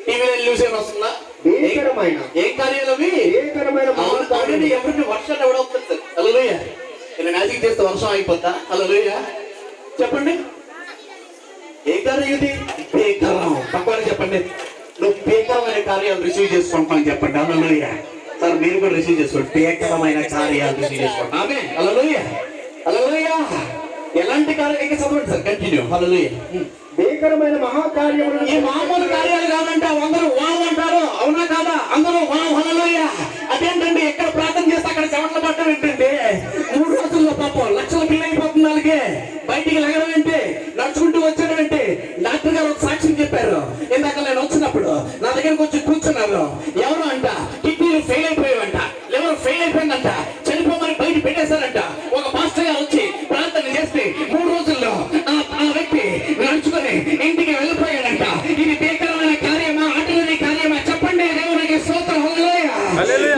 టీవీలో న్యూస్ ఏమైనా వస్తుందా? భీకరమైన ఏం కార్యాలు అవి? భీకరమైన అవునండి. ఎవరిని వర్షాలు ఎవడవుతుంది సార్? హల్లెలూయా. నేను మ్యాజిక్ చేస్తే వర్షం అయిపోతా? హల్లెలూయా. చెప్పండి, ఏ కార్యం ఇది? భీకరం. పక్కన చెప్పండి, నువ్వు భీకరమైన కార్యాలు రిసీవ్ చేసుకుంటాను చెప్పండి. హల్లెలూయా. సార్ మీరు కూడా రిసీవ్ చేసుకోండి. భీకరమైన కార్యాలు రిసీవ్ చేసుకోండి. ఆమేన్ హల్లెలూయా. హల్లెలూయా. ఎలాంటి కార్యాలు? ఇంకా చదవండి సార్, కంటిన్యూ. హల్లెలూయా. భీకరమైన మహాకార్యములు ఈ మామూలు కార్యాలు కాదంటే అందరూ వావ్ అంటారు. అవునా కాదా? అందరూ వావ్ హల్లెలూయా. అదేంటండి, ఎక్కడ ప్రార్థన చేస్తే అక్కడ చెమటలు పట్టడం ఏంటండి? 3 రోజుల్లో పాపం లక్షల బిల్లు అయిపోతుంది వాళ్ళకి. బయటికి లగడం ఏంటి? నడుచుకుంటూ వచ్చడం ఏంటి? డాక్టర్ గారు ఒక సాక్ష్యం చెప్పారు. ఇందాక నేను వచ్చినప్పుడు నా దగ్గరకు వచ్చి కూర్చున్నారు. ఎవరు అంట కిడ్నీలు ఫెయిల్ అయిపోయావంట, లివర్ ఫెయిల్ అయిపోయిందంట, చనిపోమని బయట పెట్టేశారంట. ఒక పాస్టర్ గారు వచ్చి ప్రార్థన చేస్తే 3 రోజుల్లో ఆ వ్యక్తి నడుచుకొని ఇంటికి వెళ్ళిపోయాడంట. ఇది భీకరమైన కార్యమా, ఆటలనే కార్యమా? చెప్పండి దేవునికి స్తోత్రం హల్లెలూయా.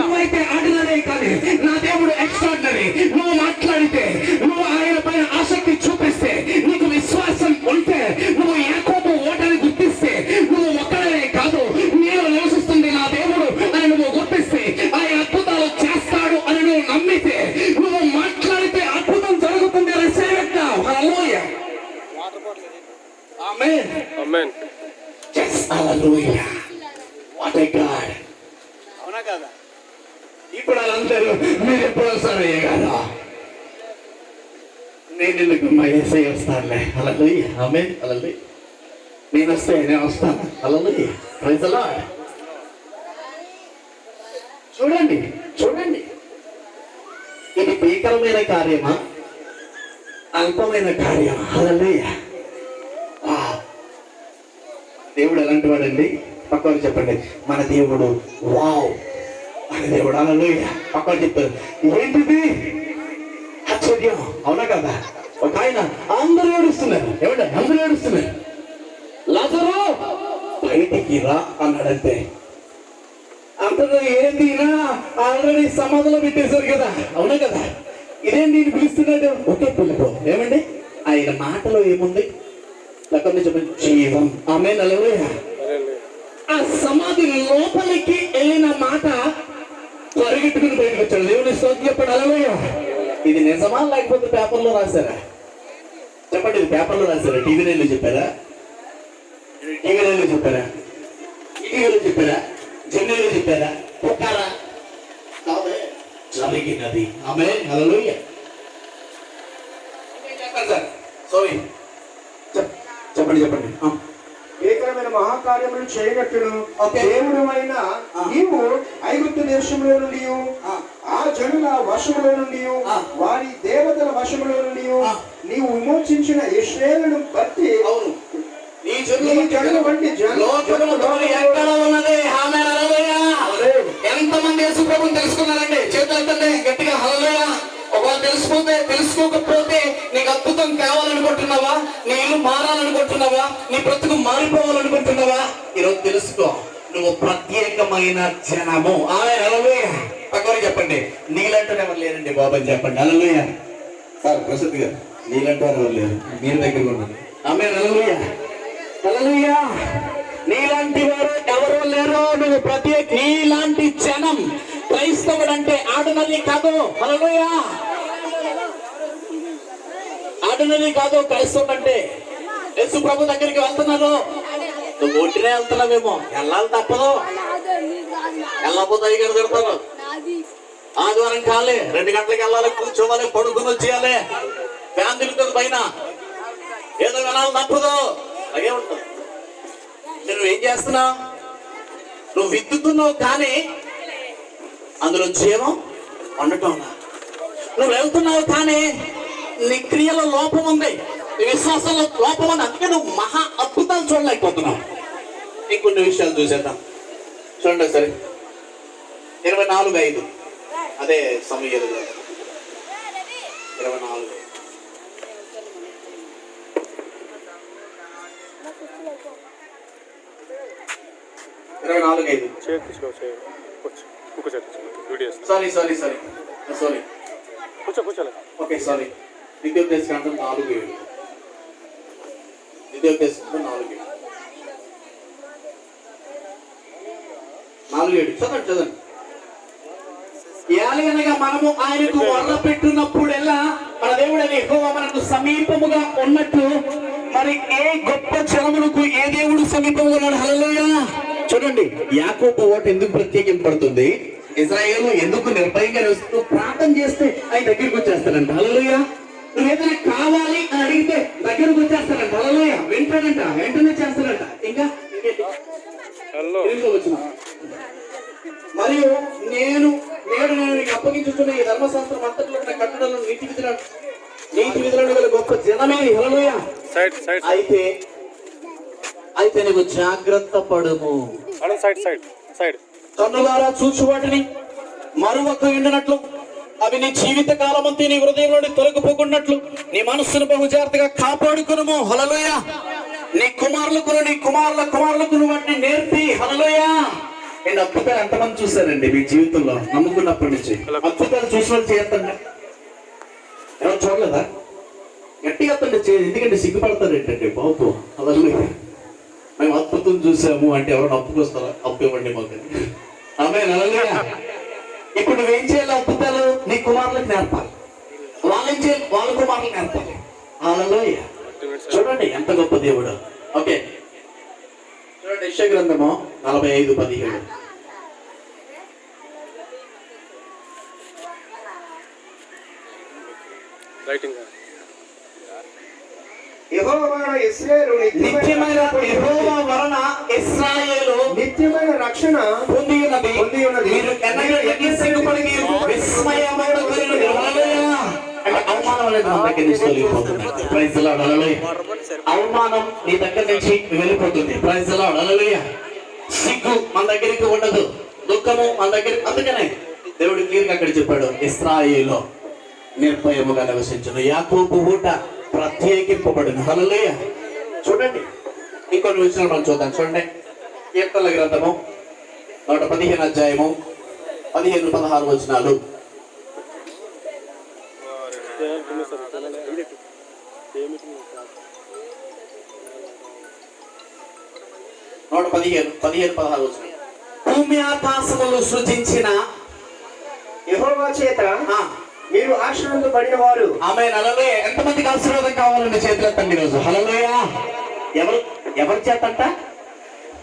నువ్వైతే ఆటలనే కానీ నా దేవుడు ఎక్స్ట్రాడినరీ. నువ్వు మాట్లాడితే, నువ్వు ఆయన పైన ఆసక్తి చూపిస్తే, నీకు విశ్వాసం ఉంటే, నువ్వు యాకోబు ఓటని గుర్తిస్తే, నువ్వు ఒక్కడనే కాదు నేను నివసిస్తుంది నా దేవుడు అని నువ్వు గుర్తిస్తే, ఆయన అద్భుతాలు చేస్తాడు అని నువ్వు నమ్మితే, నువ్వు మాట్లాడితే అద్భుతం జరుగుతుంది. హల్లెలూయా. ఆమేన్. ఆమేన్. Yes, hallelujah. What a God. అవునా కదా? ఇప్పుడు వాళ్ళందరూ మీరు ఎప్పుడు వస్తారు అయ్యగారు? నేను ఎందుకు మా యేసయ్య వస్తానులే. హల్లెలూయా. ఆమేన్ హల్లెలూయా. నేను వస్తే నేను వస్తాను. హల్లెలూయా. Praise the Lord. చూడండి చూడండి, ఇది భీకరమైన కార్యమా, అల్పమైన కార్యమా? హల్లెలూయా. దేవుడు ఎలాంటి వాడండి? పక్కవారు చెప్పండి, మన దేవుడు వావ్. మన దేవుడు హల్లెలూయా. పక్కవారు చెప్తారు ఏంటిది? ఆశ్చర్యం. అవునా కదా? ఒక ఆయన అందరూ ఏడుస్తున్నారు. ఏమంటే అందరూ ఏడుస్తున్నారు. లాజరు బయటికి రా అన్నాడంతే. అందరూ ఏంది ఆల్రెడీ సమాధిలో పెట్టేశారు కదా. అవునా కదా? ఇదేంటి నేను పిలుస్తున్నాడు? ఒకే పిలుపు. ఏమండి ఆయన మాటలో ఏముంది? లెక్కని చెప్పండి, జీవం. ఆమేన్ హల్లెలూయా. ఆ సమాధి లోపలికి వెళ్ళిన మాట పరిగెట్టుకుని బయటకు వచ్చాడు. దేవుని స్తోత్రం చెప్పండి హల్లెలూయా. ఇది నిజమా లేకపోతే పేపర్లో రాశారా? చెప్పండి, ఇది పేపర్లో రాశారా? టీవీలో చెప్పారా? టీవీలో చెప్పారా? టీవీలో చెప్పారా? జెన్నీలో చెప్పారా? పుట్టారా? జరిగినది. ఆమేన్ హల్లెలూయా. చెప్పండి సార్. సారీ, చెప్పండి చెప్పండి. భీకరమైన మహాకార్యములు చేయనట్టును ఓకే. దేవుడు అయిన నీవు ఐగుప్తు దేశంలో నుండి, ఆ జనుల వశములో నుండి, వారి దేవతల వశములో నుండి నీవు విమోచించిన ఇశ్రాయేలును బట్టి అవును, నీ నీ జనుల వంటి లోకములో ఎక్కడ ఉన్నది? ఆమేన్ హల్లెలూయా. ఎంతమంది యేసు ప్రభువుని తెలుసుకున్నారండి? చేతులెత్తండి గట్టిగా హల్లెలూయా. ఒకవేళ తెలుసుకోకపోతే నీకు అద్భుతం కావాలనుకుంటున్నావా? నీ ఇల్లు మారాలనుకుంటున్నావా? నీ బ్రతుకు మారిపోవాలనుకుంటున్నావా? ఈరోజు తెలుసుకో, నువ్వు ప్రత్యేకమైన జనము. ఆమెన్. హల్లెలూయా. పక్కన చెప్పండి, నీలంటూ ఎవరు లేరండి బాబు అని చెప్పండి. హల్లెలూయా. సార్ ప్రసిద్ధి గారు, నీలంటూ ఎవరు లేరు, మీరు దగ్గర ఉన్నారు. ఆమెన్. హల్లెలూయా. హల్లెలూయా. నీలాంటి వారు ఎవరు లేరు, నువ్వు నీలాంటి జనం. క్రైస్తవుడు అంటే ఆర్డినరీ కాదు. హల్లెలూయా. ఆర్డినరీ కాదు క్రైస్తవుడు అంటే. యేసు ప్రభు దగ్గరికి వెళ్తున్నారు, నువ్వు ఒంటినే వెళ్తున్నావేమో, వెళ్ళాలి తప్పదు. వెళ్ళకపోతే అయ్యగారు తిడతారు. ఆదివారం కాలే 2 గంటలకు వెళ్ళాలి, కూర్చోవాలి, పడుకుని వచ్చేయాలి, ఫ్యాన్ తిరుగుతుంది పైన, ఏదో వినాలి తప్పదు. అలాగే ఉంటుంది. నువ్వేం చేస్తున్నావు? నువ్వు విద్దుతున్నావు కానీ అందులో జీవం ఉండటం. నువ్వు వెళ్తున్నావు కానీ నీ క్రియలో లోపం ఉంది, నీ విశ్వాసంలో లోపం ఉంది. అందుకే నువ్వు మహా అద్భుతాలు చూడలేకపోతున్నావు. ఇంకొన్ని విషయాలు చూసేద్దాం. చూడండి సరే, 24:5 అదే సమయాలు 24. Sorry okay sorry. ద్వితీయోపదేశకాండం 4:7. ద్వితీయోపదేశకాండం 4:7 చదవండి. ఏలయనగా మనము ఆయనకు మొర్ర పెట్టినప్పుడెల్లా మన దేవుడైన యెహోవా మనకు సమీపముగా ఉన్నట్టు, మరి ఏ గొప్ప జనమునకు ఏ దేవుడు సమీపముగా ఉన్నాడు. హల్లెలూయా. చూడండి, యాకోబు ఓట ఎందుకు ప్రత్యేకింపబడుతుంది? ఇశ్రాయేలు ఎందుకు నిర్భయంగా నివసిస్తూ ప్రార్థన చేస్తే ఆయన దగ్గరికి వచ్చేస్తాడంట. హల్లెలూయా. నువ్వు ఏదైనా కావాలి అని అడిగితే దగ్గరకు వచ్చేస్తాడంట. హల్లెలూయా. వెంటనే చేస్తాడంట. ఇంకా వచ్చిన మరియు నేను నీకు అప్పగించుతున్న ఈ ధర్మశాస్త్రం అంతట్లో కట్టడంలో నీతి విధులను గల గొప్ప జనమే. హల్లెలూయా. అయితే నువ్వు జాగ్రత్త పడుము. కన్నులారా చూచు వాటిని మరువక ఉండినట్లు, అవి నీ జీవిత కాలం అంతా నీ హృదయంలోని తొలగిపోకున్నట్లు నీ మనస్సును బహు జాగ్రత్తగా కాపాడుకునుము. హల్లెలూయా. నీ కుమారులకు వాటిని నేర్పి. హల్లెలూయా. నేను అద్భుతాలు ఎంతమంది చూశారండి మీ జీవితంలో నమ్ముకున్నప్పటి నుంచి? అద్భుతాలు చూసిన వాళ్ళు చేయొద్దండి. ఎవరు చూడలేదా? గట్టిగా అత్తండి చేయాలి. ఎందుకంటే సిగ్గుపడతారు ఏంటంటే బాబు. హల్లెలూయా. మేము అద్భుతం చూసాము అంటే ఎవరైనా అప్పుకొస్తారా? అప్పు ఇవ్వండి మాకు. ఆమేన్. హల్లెలూయా. ఇప్పుడు నువ్వేం చేయాలి? అద్భుతాలు నీ కుమారులకు నేర్పాలి, వాళ్ళేం చేయాలి? వాళ్ళ కుమారులకు నేర్పాలి. హల్లెలూయా. చూడండి ఎంత గొప్ప దేవుడు. ఓకే చూడండి, యెషయా గ్రంథము 45:17. నిత్యమైన రక్షణ పొంది ఉన్నది. మీరు అవమానం అనేది మన దగ్గర నుంచి వెళ్ళిపోతుంది. Praise the Lord. హల్లెలూయా. అవమానం నీ దగ్గర నుంచి వెళ్ళిపోతుంది. Praise the Lord. హల్లెలూయా. సిగ్గు మన దగ్గరికి ఉండదు, దుఃఖము మన దగ్గర. అందుకనే దేవుడు క్లియర్గా అక్కడ చెప్పాడు, ఇశ్రాయేలు నిర్భయముగా నివసించును, యాకోబు ఊట ప్రత్యేకింపబడును. హల్లెలూయా. చూడండి ఇంకొన్ని విషయాలు మనం చూద్దాం. చూడండి, కీర్తనల గ్రంథము 115 అధ్యాయము 15-16 వచనాలు. 115-16 వచనాలు. భూమి ఆకాశములు సృజించిన యెహోవా చేత మీరు ఆశీర్వదింపబడిన వారు. ఆమేన్. హల్లెలూయా. ఎంతమందికి ఆశీర్వాదం కావాలండి? చేతులు ఎత్తండి ఈరోజు. హల్లెలూయా. ఎవరి చేతంట?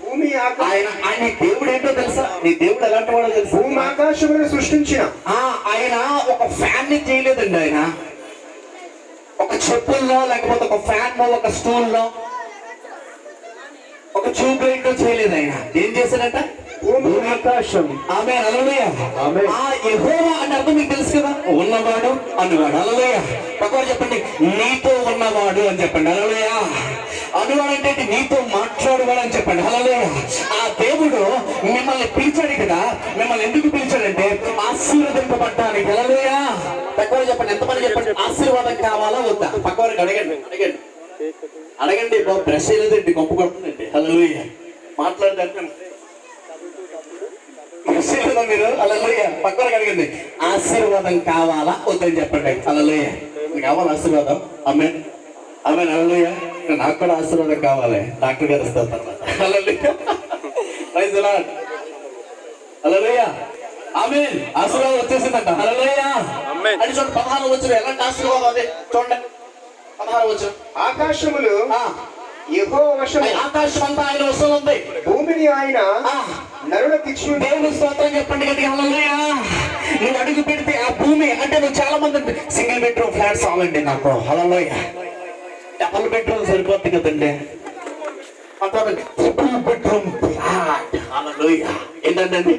భూమి ఆయన దేవుడు ఏంటో తెలుసా? నీ దేవుడు ఎలాంటి వాడో తెలుసా? భూమి ఆకాశములను సృష్టించిన ఆయన ఒక ఫ్యాన్ ని చేయలేదండి. ఆయన ఒక చెప్పుల్లో, లేకపోతే ఒక ఫ్యాన్ లో, ఒక స్టూల్ లో, ఒక ట్యూబ్ లైట్ చేయలేదు. ఆయన ఏం చేశాడంట? భూమి ఆకాశం. ఆమేన్. హల్లెలూయా. ఆ యెహోవా అంటే అర్థం మీకు తెలుసు కదా, ఉన్నవాడు అన్నవాడు. హల్లెలూయా. పక్కవాడు చెప్పండి, నీతో ఉన్నవాడు అని చెప్పండి. హల్లెలూయా. అనువాడు అంటే నీతో మాట్లాడువాడు అని చెప్పండి. హల్లెలూయా. ఆ దేవుడు మిమ్మల్ని పిలిచాడు కదా. మిమ్మల్ని ఎందుకు పిలిచాడంటే ఆశీర్వదింపబడ్డానికి. హల్లెలూయా. పక్కవాడు చెప్పండి, ఎంతమంది చెప్పండి, ఆశీర్వాదం కావాలా వద్దా? పక్క వారికి అడగండి, అడగండి, అడగండి. బాబు బ్రష్ లేదండి, గొప్ప కొడుతుందండి. హల్లెలూయా. మాట్లాడదంటే బ్రష్ లేదా మీరు? హల్లెలూయా. పక్క వారికి అడగండి, ఆశీర్వాదం కావాలా వద్దని చెప్పండి. హల్లెలూయా. మీకు కావాలి ఆశీర్వాదం? ఆమేన్, ఆమేన్. హల్లెలూయా. నాకు కూడా ఆశీర్వాదం కావాలి, డాక్టర్ గారు ఇస్తారు తర్వాత. Hallelujah. Praise the Lord. Hallelujah. Amen. ఆశీర్వాదం వచ్చేసిందంట. హల్లెలూయా. అని చూడండి, 16 వచ్చిన ఎలాంటి ఆశీర్వాదం అదే చూడండి. 16 వచ్చిన ఆకాశములు యెహోవా వశము, ఆకాశం అంతా ఆయన వశంలో ఉంది, భూమిని ఆయన నరులకు ఇచ్చి ఉన్నాడు. దేవుని స్తోత్రం చెప్పండి గట్టిగా. హల్లెలూయా. నువ్వు అడుగు పెడితే ఆ భూమి అంటే నువ్వు చాలా మంది సింగిల్ బెడ్రూమ్ ఫ్లాట్స్ అవ్వండి నాకు. హల్లెలూయా. డబుల్ బెడ్రూమ్ సరిపోద్ది కదండి. Triple bedroom flat. హల్లెలూయా. ఏంటంటే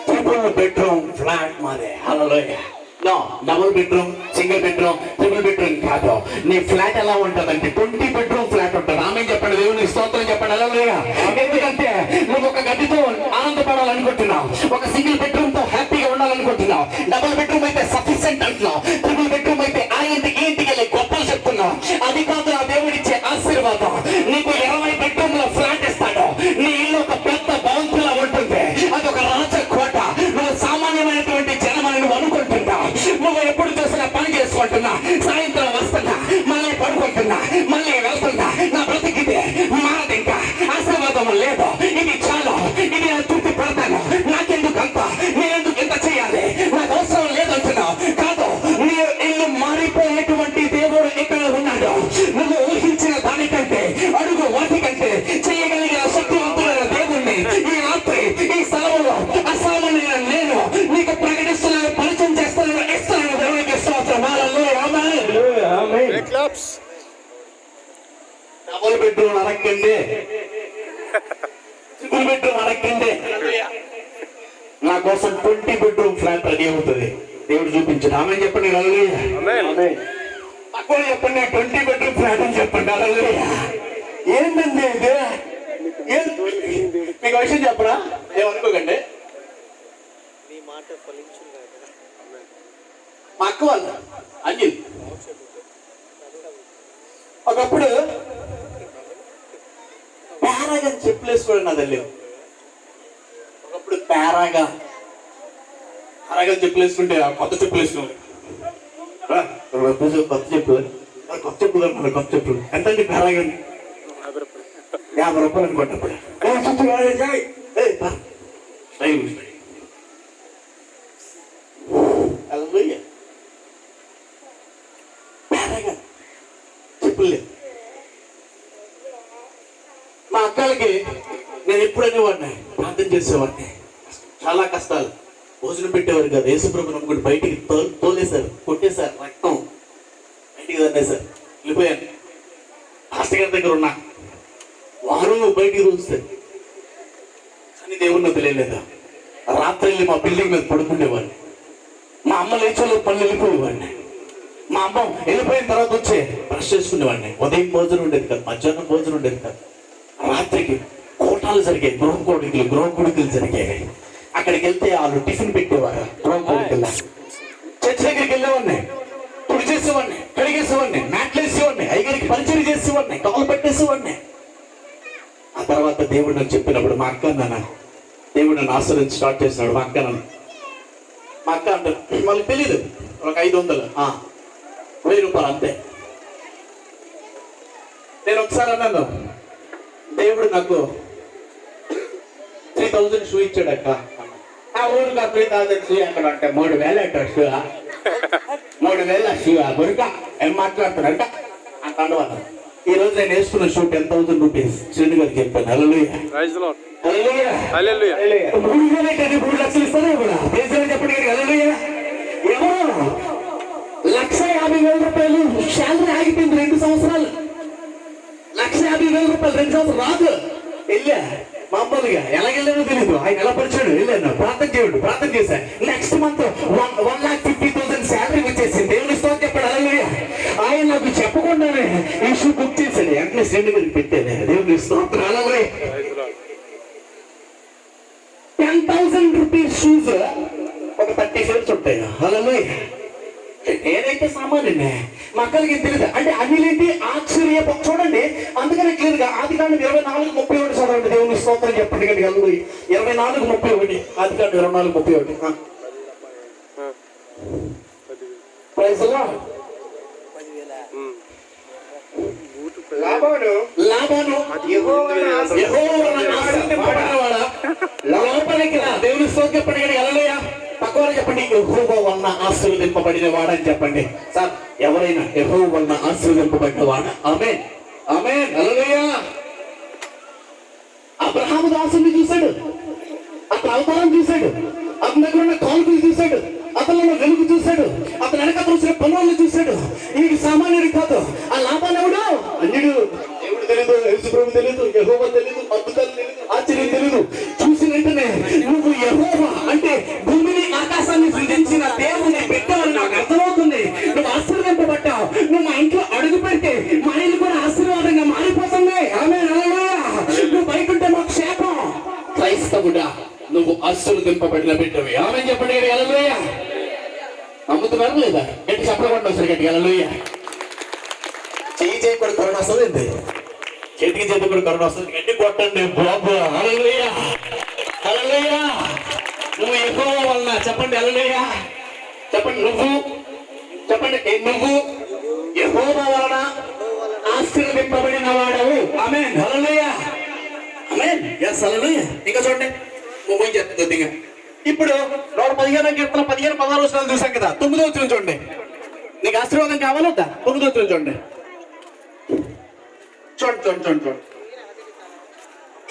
ట్రిపుల్ బెడ్రూమ్ ఫ్లాట్ మాదే. Hallelujah. No, double bedroom, single bedroom, triple bedroom కాదు. నీ ఫ్లాట్ ఎలా ఉంటుందంటే 20 బెడ్రూమ్ ఫ్లాట్ ఉంటుంది. ఆమేన్ చెప్పండి. దేవుని స్తోత్రం చెప్పండి. హల్లెలూయా. ఎందుకంటే నువ్వు ఒక గదితో ఆనందపడాలనుకుంటున్నావు, ఒక సింగిల్ బెడ్రూమ్ తో హ్యాపీగా ఉండాలనుకుంటున్నావు. డబుల్ బెడ్రూమ్ అయితే సఫిషియెంట్ అంటున్నావు, ట్రిపుల్ బెడ్రూమ్ అయితే ఆ ఇంటికి ఇంటికి వెళ్ళి గొప్పలు చెప్తున్నావు. అది కాదు నా దేవుడిచ్చే ఆశీర్వాదం. నీకు 20 బెడ్రూమ్ లో ఫ్లాట్ ఇస్తాడు. నీ ఇల్లు ఒక పెద్ద భవంతులా ఉంటుంది. అది ఒక రాజకోట. నువ్వు సామాన్యమైనటువంటి జనమని నువ్వు అనుకుంటున్నావు. నువ్వు ఎప్పుడు చూసినా పని చేసుకుంటున్నా, సాయంత్రం వస్తున్నా, మళ్ళీ పడుకుంటున్నా, మళ్ళీ వెళ్తున్నా. నా బ్రతికితే మాది, ఇంకా ఆశీర్వాదం లేదు. ఇది చాలు, ఇది నేను తృప్తి పడతాను. నాకెందుకు అంత, నేనెందుకు ఇంత చేయాలి, నాకు అవసరం లేదంటున్నావు. కాదు, నీ ఇల్లు మారిపోయేటువంటి దేవుడు ఇక్కడ ఉన్నాడు. నువ్వు ఊహించిన దానికంటే, అడుగు వాటికంటే చేయగలిగిన శక్తివంతులైన దేవుణ్ణి ఈ రాత్రి ఈ స్థలంలో అసామాన్యమైన నేను నీకు ప్రకటిస్తున్నాను, పరిచయం చేస్తున్నాను, ఇస్తున్నాను. దేవునికి స్తోత్రం. హల్లెలూయా. ఆమేన్. డబుల్ బెడ్రూమ్ అడగండి, సింగిల్ బెడ్రూమ్ అడగండి. నా కోసం 20 బెడ్రూమ్ ఫ్లాట్ రెడీ అవుతుంది. దేవుడు చూపించాడు. ఆమేన్ చెప్పండి. హల్లెలూయా. తక్కువ చెప్పండి, 20 బెడ్రూమ్ ఫ్లాట్ అని చెప్పండి. హల్లెలూయా. ఏంటండి ఇది? మీకు విషయం చెప్పరా? ఏమనుకోకండి. మా అక్క వాళ్ళ అంజిల్ ఒకప్పుడు పేరాగా చెప్పులు వేసుకోవడం నా తల్లి. ఒకప్పుడు పేరాగా చెప్పులు వేసుకుంటే కొత్త చెప్పులు వేసుకోవాలి. కొత్త చెప్పులు, కొత్త చెప్పులు మన కొత్త చెప్పులు ఎంత అండి? పేరాగా 50 రూపాయలు అనుకుంటప్పుడు. చెప్పులు లేదు. మా అక్కలకి నేను ఎప్పుడు అనేవాడిని, ప్రార్థన చేసేవాడిని. చాలా కష్టాలు, భోజనం పెట్టేవారు కాదు. యేసుప్రభు నమ్ముకుని బయటికి తోలేశారు, కొట్టేశారు, రక్తం బయటికి తన్నేశారు. వెళ్ళిపోయాను. పాస్టర్ గారి దగ్గర ఉన్నా, వారు బయటికి చూస్తారు. కానీ దేవుణ్ణి తెలియలేదా? రాత్రి వెళ్ళి మా బిల్డింగ్ మీద పడుకునేవాడిని. మా అమ్మ లేచేలో పళ్ళు వెళ్ళిపోయేవాడిని. మా అమ్మ వెళ్ళిపోయిన తర్వాత వచ్చే బ్రష్ చేసుకునేవాడిని. ఉదయం భోజనం ఉండేది కాదు, మధ్యాహ్నం భోజనం ఉండేది కాదు. రాత్రికి కోటాలు జరిగాయి, గృహ కొడుకులు జరిగాయి. అక్కడికి వెళ్తే వాళ్ళు టిఫిన్ పెట్టేవారు. గృహ కొడుకుల చర్చ దగ్గరికి వెళ్ళేవాడిని, తుడి చేసేవాడిని, కడిగేసేవాడిని, మ్యాట్లు వేసేవాడిని, అయ్యగారికి పరిచయం చేసేవాడిని, కాలు పెట్టేసేవాడిని. ఆ తర్వాత దేవుడు నాకు చెప్పినప్పుడు మా అక్క నాన్న దేవుడు నన్ను ఆశ్రయించి స్టార్ట్ చేసినాడు. మా అక్క అంటారు, వాళ్ళకి తెలీదు, ఒక 500 1000 రూపాయలు అంతే. నేను ఒకసారి అన్నాను, దేవుడు నాకు 3000 షూ ఇచ్చాడు అక్క. ఆ ఊరికి 3000 షూ ఎక్కడ అంటే 3000 అంటారు. షూ 3000 షూ బురక ఏం మాట్లాడుతున్నాడు అంటాడు. ఈ రోజు నేను వేసుకున్న షూ 10,000 రూపీస్. శ్రీను గారికి చెప్పాను. హల్లెలూయా. 3 లక్షలు ఇస్తానే కూడా చెప్పండి. హల్లెలూయా. ఎవరు 1,50,000 రూపాయలు శాలరీ ఆగిపోయింది 2 సంవత్సరాలు. 1,50,000 రూపాయలు 2 సంవత్సరాలు రాదు. వెళ్ళా మామూలుగా ఎలాగెళ్ళానో తెలీదు. ఆయన ఎలా పరిచాడు, వెళ్ళాను, ప్రార్థన చేశాను. నెక్స్ట్ మంత్ 1,50,000 శాలరీ వచ్చేసింది. దేవుని స్తోత్రం చెప్పాడు. హల్లెలూయా. ఆయన నాకు చెప్పకుండానే ఈ షూ బుక్ చేశాడు. వెంటనే శ్రేణి గారికి పెట్టాను. దేవుని స్తోత్రం. హల్లెలూయా. 10,000 రూపీస్ షూస్ ఒక 30 షేర్స్ ఉంటాయి. హల్లెలూయా. నేనైతే సామాన్యునే, మా అక్కలకి తెలియదు అంటే అన్నిలేంటి ఆశ్చర్య చూడండి. అందుకనే క్లియర్గా ఆదికాండం 24:31 చదవండి. దేవుని స్తోత్రం చెప్పండి గట్టిగా. 24:31 ఆదికాండం 24:31. Praise the lord. లాబాను యెహోవాను ఆశీర్వదింపబడినవాడా, లోపలికి రా. దేవుని స్తోత్రం చెప్పండి గట్టిగా. హల్లెలూయా. పక్కవారు చెప్పండి, యెహోవా వలన ఆశీర్వదింపబడిన వాడని చెప్పండి. సార్ ఎవరైనా యెహోవా వలన ఆశీర్వదింపబడిన వాడ. ఆమేన్, ఆమేన్, హల్లెలూయా. అబ్రహాము దాసుని చూశాడు, అతని అవతారం చూశాడు, అతని దగ్గర ఉన్న కాల్పులు చూశాడు, అతనిలో వెలుగు చూశాడు, అతని వెనక వచ్చిన పనులను చూశాడు. ఈ సామాన్యుడు కాదు. ఆ లాభాన్ని ఎవడు అన్యుడు. దేవుడు తెలియదు, యేసుప్రభు తెలియదు, యెహోవా తెలియదు, అద్భుతాలు తెలియదు, ఆశ్చర్యం తెలియదు. చూసిన వెంటనే నువ్వు యెహోవా అంటే భూమిని ఆకాశాన్ని సృజించిన దేవుని పెట్టాలని నాకు అర్థమవుతుంది. నువ్వు ఆశీర్వదింపబడ్డావు. నువ్వు మా ఇంట్లో అడుగు పెడితే మా ఇల్లు కూడా ఆశీర్వాదంగా మారిపోతుంది. ఆమేన్, హల్లెలూయా. నువ్వు బయటంటే మాకు శాపం. క్రైస్తవుడా, నువ్వు ఆశీర్వదింపబడిన బిడ్డవి. ఆమేన్ చెప్పండి హల్లెలూయా. నమ్ముతున్నారు లేదా? గట్టి చెప్పకుండా వస్తారు గట్టిగా హల్లెలూయా. చేయి కూడా కరోనా వస్తుంది, చేతికి చేతి కూడా కరోనా వస్తుంది. గట్టి కొట్టండి బాబు. హల్లెలూయా, హల్లెలూయా. నువ్వు యెహోవా వలన చెప్పండి హల్లెలూయా. చెప్పండి నువ్వు, చెప్పండి నువ్వు యెహోవా వలన ఆశీర్వదింపబడిన వాడవు. ఆమేన్, హల్లెలూయా, ఆమేన్. yes హల్లెలూయా. ఇంకా చూడండి ముగ్గురు చెప్తుంది. ఇప్పుడు 115 కీర్తన 15-16 వచనాలు చూసాం కదా. 9వ వచనం చూడండి. నీకు ఆశీర్వాదం కావాలా వద్దా? 9వ వచనం చూడండి. చూడండి.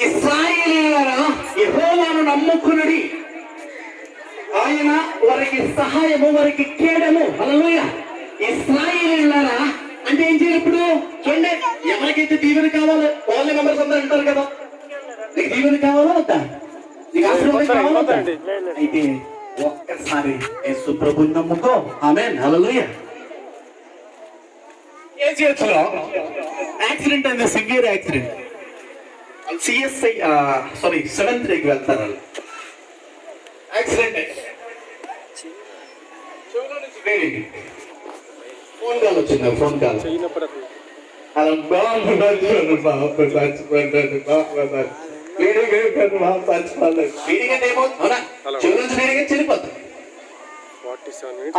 ఇశ్రాయేలీయులారా, యెహోవాను నమ్ముకునుడి, ఆయన వారికి సహాయము, వారికి కేడము. హల్లెలూయా. ఇశ్రాయేలీయులారా అంటే ఏం చేయాలి ఇప్పుడు? చూడండి, ఎవరికైతే దీవెన కావాలో వాళ్ళ మెంబర్స్ అందరూ అంటారు కదా, నీకు దీవెన కావాలా వద్దా? నీకు ఆశీర్వాదం కావాలా వద్దా? అయితే ఒక్కసారి యేసు ప్రభువుని నమ్ముకో. ఆమేన్, హల్లెలూయా. ఏజిఎస్లో యాక్సిడెంట్ అయింది, severe accident. CSI sorry 7th రేకి వెళ్తారు వాళ్ళు. యాక్సిడెంట్ ఫోన్ కాల్ వచ్చింది. ఫోన్ కాల్ అలా బాగున్నాడు, చనిపోతాడు.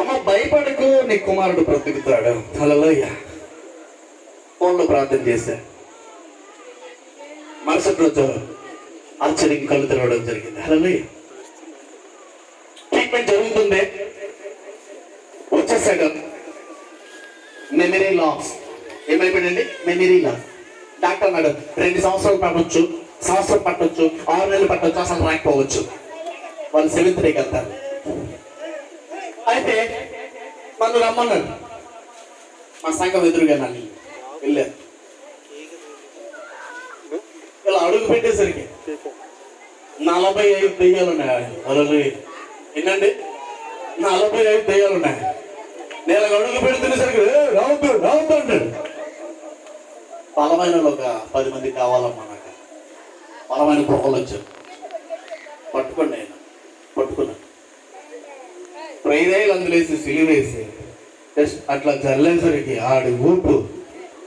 అమ్మ భయపడకు, నీ కుమారుడు బ్రతుకుతాడు. హల్లెలూయా. ఫోన్లో ప్రార్థన చేశా. మరుసటి రోజు ఆశ్చర్యం కళ్ళు తెరవడం జరిగింది. హల్లెలూయా. ట్రీట్మెంట్ జరుగుతుంది, వచ్చేసాడు. Memory loss. ఏమైపోయిందండి? Memory loss. డాక్టర్ అన్నాడు 2 సంవత్సరాలు పట్టవచ్చు, సంవత్సరం పట్టవచ్చు, 6 నెలలు పట్టవచ్చు, అసలు రాకపోవచ్చు. వాళ్ళు 7th రేకి వెళ్తారు. అయితే నన్ను రమ్మన్నాడు. మా సంఘం ఎదురుగా నన్ను వెళ్ళారు. ఇలా అడుగు పెట్టేసరికి 45 దెయ్యాలు ఉన్నాయి. హల్లెలూయా. ఏంటండి? 45 దెయ్యాలు ఉన్నాయి. నేను అడుగు పెడుతున్నసరికి రావద్దు అంటాడు. బలమైన ఒక 10 మంది కావాలమ్మా నాకు. బలమైన కుక్కలు వచ్చారు. పట్టుకోండి ఆయన. పట్టుకున్నాను. ప్రైదేలు అందులేసి సిలివేసి జస్ట్ అట్లా చల్లేసరికి ఆడు ఊపు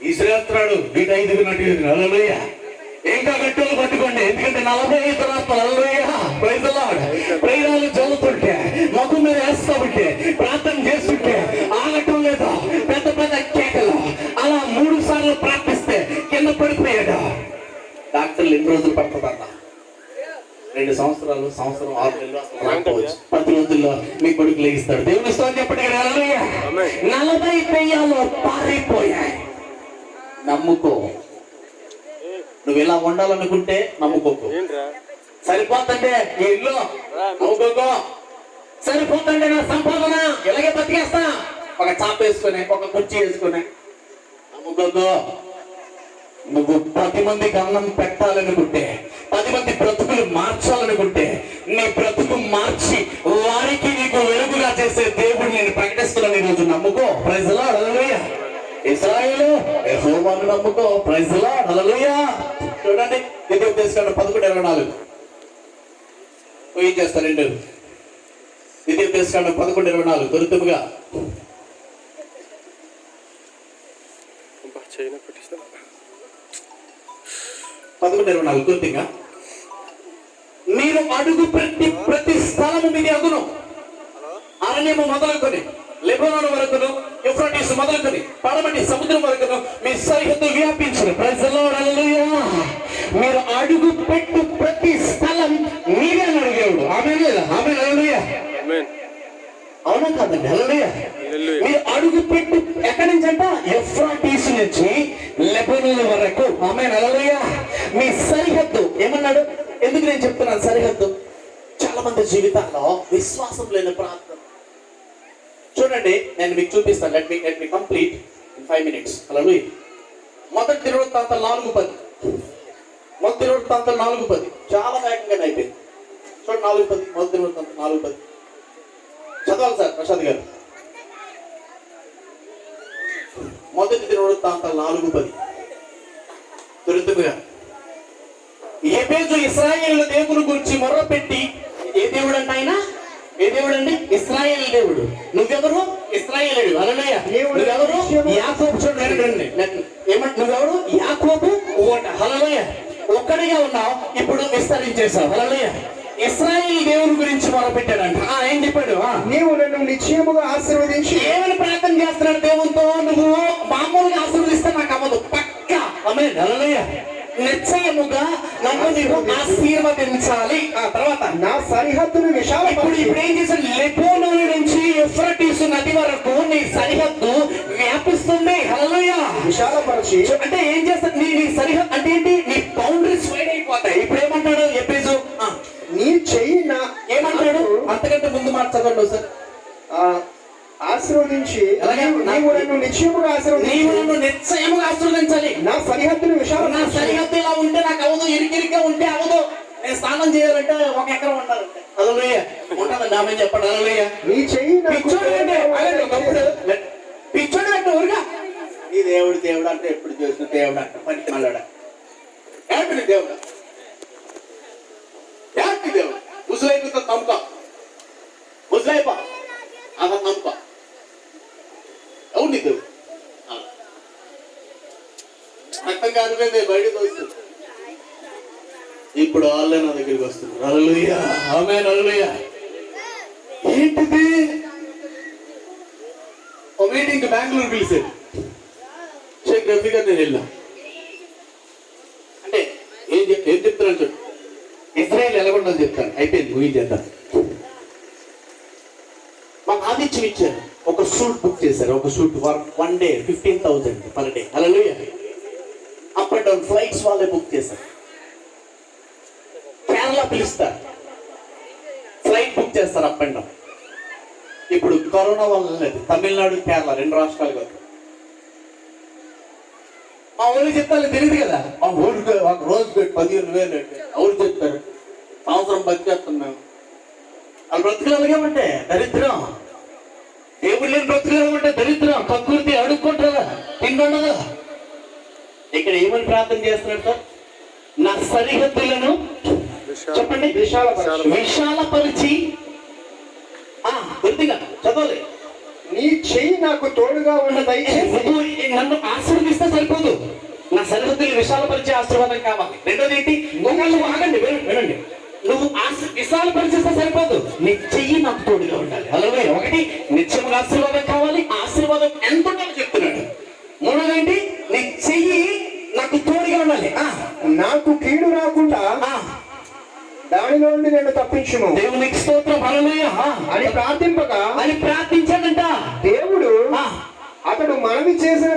ఇసిరేస్తున్నాడు. వీటి 5కి నటి. హల్లెలూయా. ఇంకా గట్టులు పట్టుకోండి, ఎందుకంటే 45 రాత్రులు. హల్లెలూయా. Praise the Lord. ప్రైరాలు చదువుతుంటే, ముఖం మీద వేస్తూ ఉంటే, ప్రార్థన చేస్తుంటే ఆగటం లేదు. పెద్ద పెద్ద కేకలు. అలా 3 సార్లు ప్రార్థిస్తే కింద పడిపోయాడు. డాక్టర్లు ఎన్ని రోజులు పడుతుందన్న? 2 సంవత్సరాలు, సంవత్సరం, 6 నెలలు, 10 రోజుల్లో మీ కొడుకు లేగిస్తాడు. దేవుని స్తోత్రం చెప్పండి. హల్లెలూయా. 40 దెయ్యాలు పారిపోయాయి. నమ్ముకో. నువ్వు ఇలా ఉండాలనుకుంటే నమ్ముకోకు. సరిపోతుంటే నీ ఇల్లు నమ్ముకోకో. సరిపోతుంటే నా సంపాదన ఇలాగే బతికేస్తా, ఒక చాప వేసుకుని, ఒక కుర్చీ వేసుకుని నమ్ముకోకో. నువ్వు 10 మందికి అన్నం పెట్టాలనుకుంటే, 10 మంది బ్రతుకులు మార్చాలనుకుంటే, నీ బ్రతుకు మార్చి వారికి నీకు వెలుగుగా చేసే దేవుడిని నేను ప్రకటిస్తున్నాను ఈరోజు. నమ్ముకో. Praise the Lord. హల్లెలూయా. ఇశ్రాయేలు యెహోవాను నమ్ముకో. Praise the Lord. హల్లెలూయా. చూడండి, ద్వితీయోపదేశకాండం 11:24 ఏం చేస్తారండి? ద్వితీయోపదేశకాండం 11:24 త్వరితముగా 11:24 గుర్తిగా మీరు అడుగు ప్రతి స్థలము మీది అగును. అరణ్యము మొదలుకొని లెబనోను వరకును, యూఫ్రటీస్ మొదలుకొని పడమటి సముద్రం వరకును మీ సరిహద్దు వ్యాపించును. ప్రైజ్ ది లార్డ్, హల్లెలూయా. మీరు అడుగు పెట్టు ప్రతి స్థలం మీరే అన్నాడు దేవుడు. ఆమేన్ లేదా? ఆమేన్, హల్లెలూయా. అవునా కాదండి? హల్లెలూయా. మీరు అడుగు పెట్టు ఎక్కడి నుంచి అంట? యూఫ్రటీస్ నుంచి లెబనోను వరకు. ఆమేన్, హల్లెలూయా. మీ సరిహద్దు ఏమన్నాడు? ఎందుకు నేను చెప్తున్నాను సరిహద్దు? చాలా మంది జీవితాల్లో విశ్వాసం లేని ప్రాంతం. చూడండి, నేను మీకు చూపిస్తాను. Let me complete in 5 minutes. హల్లెలూయా. మొదటి దినవృత్తాంతం 4:10. మొదటి దినవృత్తాంతం 4:10 చాలా వేగంగా అయిపోయింది. చూడండి 4:10. మొదటి దినవృత్తాంతం 4:10 చదవాలి సార్ ప్రసాద్ గారు. మొదటి దినవృత్తాంతం 4:10 త్వరితముగా. ఎబేజు ఇశ్రాయేలు దేవుని గురించి మొర్రపెట్టి, ఏ దేవుడు అంటే ఆయన? ఏ దేవుడు అండి? ఇశ్రాయేలు దేవుడు. నువ్వెవరు? ఇశ్రాయేలుడు. హల్లెలూయా. నువ్వెవరు? యాకోబు. చూడండి ఏమంట, నువ్వెవరు? యాకోబు ఓట. హల్లెలూయా. ఒక్కడిగా ఉన్నావు, ఇప్పుడు విస్తరించేశావు. హల్లెలూయా. ఇశ్రాయేలు దేవుని గురించి మొరపెట్టాడంట. ఏం చెప్పాడు? నీవు నన్ను నిశ్చయముగా ఆశీర్వదించి. ఏమని ప్రార్థన చేస్తున్నాడు దేవునితో? నువ్వు మామూలుగా ఆశీర్వదిస్తే నాకు అవ్వదు, పక్కా. ఆమేన్, హల్లెలూయా. నిశ్చయముగా నన్ను నీవు ఆశీర్వదించాలి. ఆ తర్వాత నా సరిహద్దును ఇప్పుడు ఏం చేశాడు? లెబోనోను నుంచి యూఫ్రటీస్ నది వరకు నీ సరిహద్దు వ్యాపిస్తుంది. హల్లెలూయా. విశాలపరచి అంటే ఏం చేస్తాడు? నీ సరిహద్దు అంటే ఏంటి? నీ బౌండరీస్ వైడ్ అయిపోతాయి. ఇప్పుడు ఏమంటాడు ఎబేజు? నీ చెయ్యి నా ఏమంటాడు? అంతకంటే ముందు మాట చదవండి సార్. ఆశీర్వదించి నీవు నన్ను నిశ్చయముగా ఆశీర్వదించాలి. నా సరిహద్దును నా సరిహద్దు ఇలా ఉంటే నాకు అవ్వదు, ఇరికిరిగ్గా ఉంటే అవ్వదు. నేను స్నానం చేయాలంటే 1 ఎకరం ఉండాలంటే. హల్లెలూయా. ఉంటుందండి, ఆమె చెప్పండి. హల్లెలూయా. నీ చెయ్యి పిచ్చోడు అంటే ఊరుగా ఈ దేవుడు అంటే ఎప్పుడు చేసిన దేవుడు అంట పనికి మళ్ళాడా? ఏంటి దేవుడు? ఏంటి దేవుడు? ముసలైపోతా నమ్మక, ముసలైపో అతను నమ్మక. అవును దేవుడు రక్తం కాదు బయటకు వస్తుంది. ఇప్పుడు వాళ్ళే నా దగ్గరికి వస్తున్నారు. హల్లెలూయా. ఆమేన్, హల్లెలూయా. ఏంటిది? ఓ మీటింగ్ బెంగళూరు పిలిచారు. షేక్ రఫీ గారు నేను వెళ్ళా. అంటే ఏం చెప్తున్నాను చూడు. ఇజ్రాయెల్ ఎలాగుండాలని చెప్తాను. అయిపోయింది, ఊహించేద్దాం. మాకు ఆదిత్యం ఇచ్చారు. ఒక సూట్ బుక్ చేశారు. ఒక suit 1 day 15,000 per day. Hallelujah. Up and down flights వాళ్ళే బుక్ చేశారు. కేరళ పిలుస్తారు, ఫ్లైట్ బుక్ చేస్తారు అప్ అండ్ డౌన్. ఇప్పుడు కరోనా వల్ల లేదు, తమిళనాడు కేరళ 2 రాష్ట్రాలు కాదు. మా ఊరికి చెప్తాను తెలియదు కదా. మా ఊరికి ఒక రోజు 15,000 ఎవరు చెప్తారు? సంవత్సరం బతికేస్తాం మేము. వాళ్ళు బ్రతుకులాగేమంటే దరిద్రం. దేవుడు లేని బ్రతుకులాగేమంటే దరిద్రం. ప్రకృతి అడుక్కుంటారా, తింటుండదా? ఇక్కడ ఏమని ప్రార్థన చేస్తున్నాడు సార్? నా సరిహద్దులను చెప్పండి విశాలపరిచి. కొద్దిగా చదవాలి. నీ చెయ్యి నాకు తోడుగా ఉన్నదై నన్ను ఆశీర్వదిస్తే సరిపోదు, నా సరిహద్దులు విశాలపరిచే ఆశీర్వాదం కావాలి. రెండోది ఏంటి? నువ్వు ఆగండి, వినండి. నువ్వు విశాలపరిచేస్తే సరిపోదు, నీ చెయ్యి నాకు తోడుగా ఉండాలి. అలాగే ఒకటి నిత్యముగా ఆశీర్వాదం కావాలి. ఆశీర్వాదం ఎంత ఉండాలో చెప్తున్నాడు. మూడోది ఏంటి? నీ చెయ్యి నాకు తోడుగా ఉండాలి. నాకు కీడు రాకుండా దానిలో నుండి నన్ను తప్పించుము. దేవునికి స్తోత్రం. హల్లెలూయా అని ప్రార్థించాడంట దేవుడు. అతడు మనవి చేసిన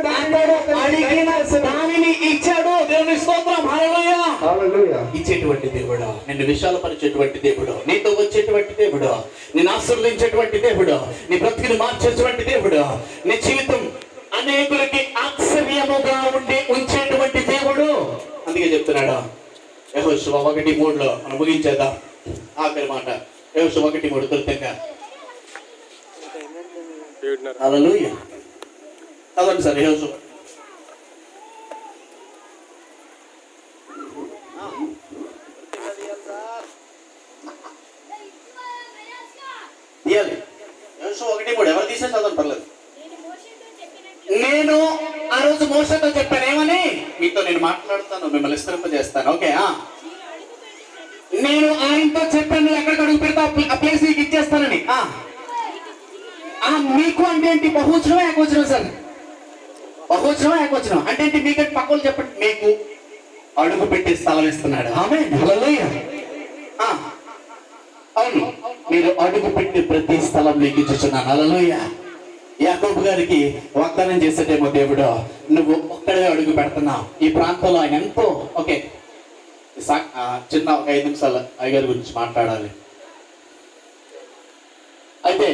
దానిని ఇచ్చాడు. దేవుని స్తోత్రం. హల్లెలూయా. హల్లెలూయా. ఇచ్చేటువంటి దేవుడు, నిన్ను విశాలపరిచేటువంటి దేవుడు, నీతో వచ్చేటువంటి దేవుడు, నిన్ను ఆశీర్వదించేటువంటి దేవుడు, నీ బ్రతికిని మార్చేటువంటి దేవుడు, నీ జీవితం అనేకులకి ఆశ్చర్యముగా ఉంచేటువంటి దేవుడు. అందుకే చెప్తున్నాడు యెహోషువ 1:3 మనం ముగించేద్దాం. ఆఖరి మాట యెహోషువ 1:3 త్వరితంగా. హల్లెలూయా. చదవండి సార్ యెహోషువ. తీయాలి. యెహోషువ 1:3 ఎవరు తీసే చదవండి పర్లేదు. నేను ఆ రోజు రోజు మోషతో చెప్పాను ఏమని, మీతో నేను మాట్లాడుతాను, మిమ్మల్ని విస్తరింపజేస్తాను. ఓకే, నేను ఆయనతో చెప్పాను నువ్వు ఎక్కడికి అడుగు పెడతావు ఆ ప్లేస్ నీకు ఇచ్చేస్తానని. మీకు అంటే ఏంటి? బహువచనం ఏకవచనం సార్? బహువచనం ఏకవచనం అంటే ఏంటి? మీకంటే పక్క వాళ్ళు చెప్పండి. మీకు అడుగు పెట్టి స్థలం ఇస్తున్నాడు. ఆమేన్, హల్లెలూయా. అవును, మీరు అడుగు పెట్టి ప్రతి స్థలం మీకు ఇచ్చుచున్నాను. హల్లెలూయా. యాకోబు గారికి వాగ్దానం చేసేటేమో దేవుడు, నువ్వు ఒక్కడే అడుగు పెడుతున్నావు ఈ ప్రాంతంలో. ఆయన ఎంతో ఓకే చిన్న ఒక 5 నిమిషాలు అయ్యగారి గురించి మాట్లాడాలి. అయితే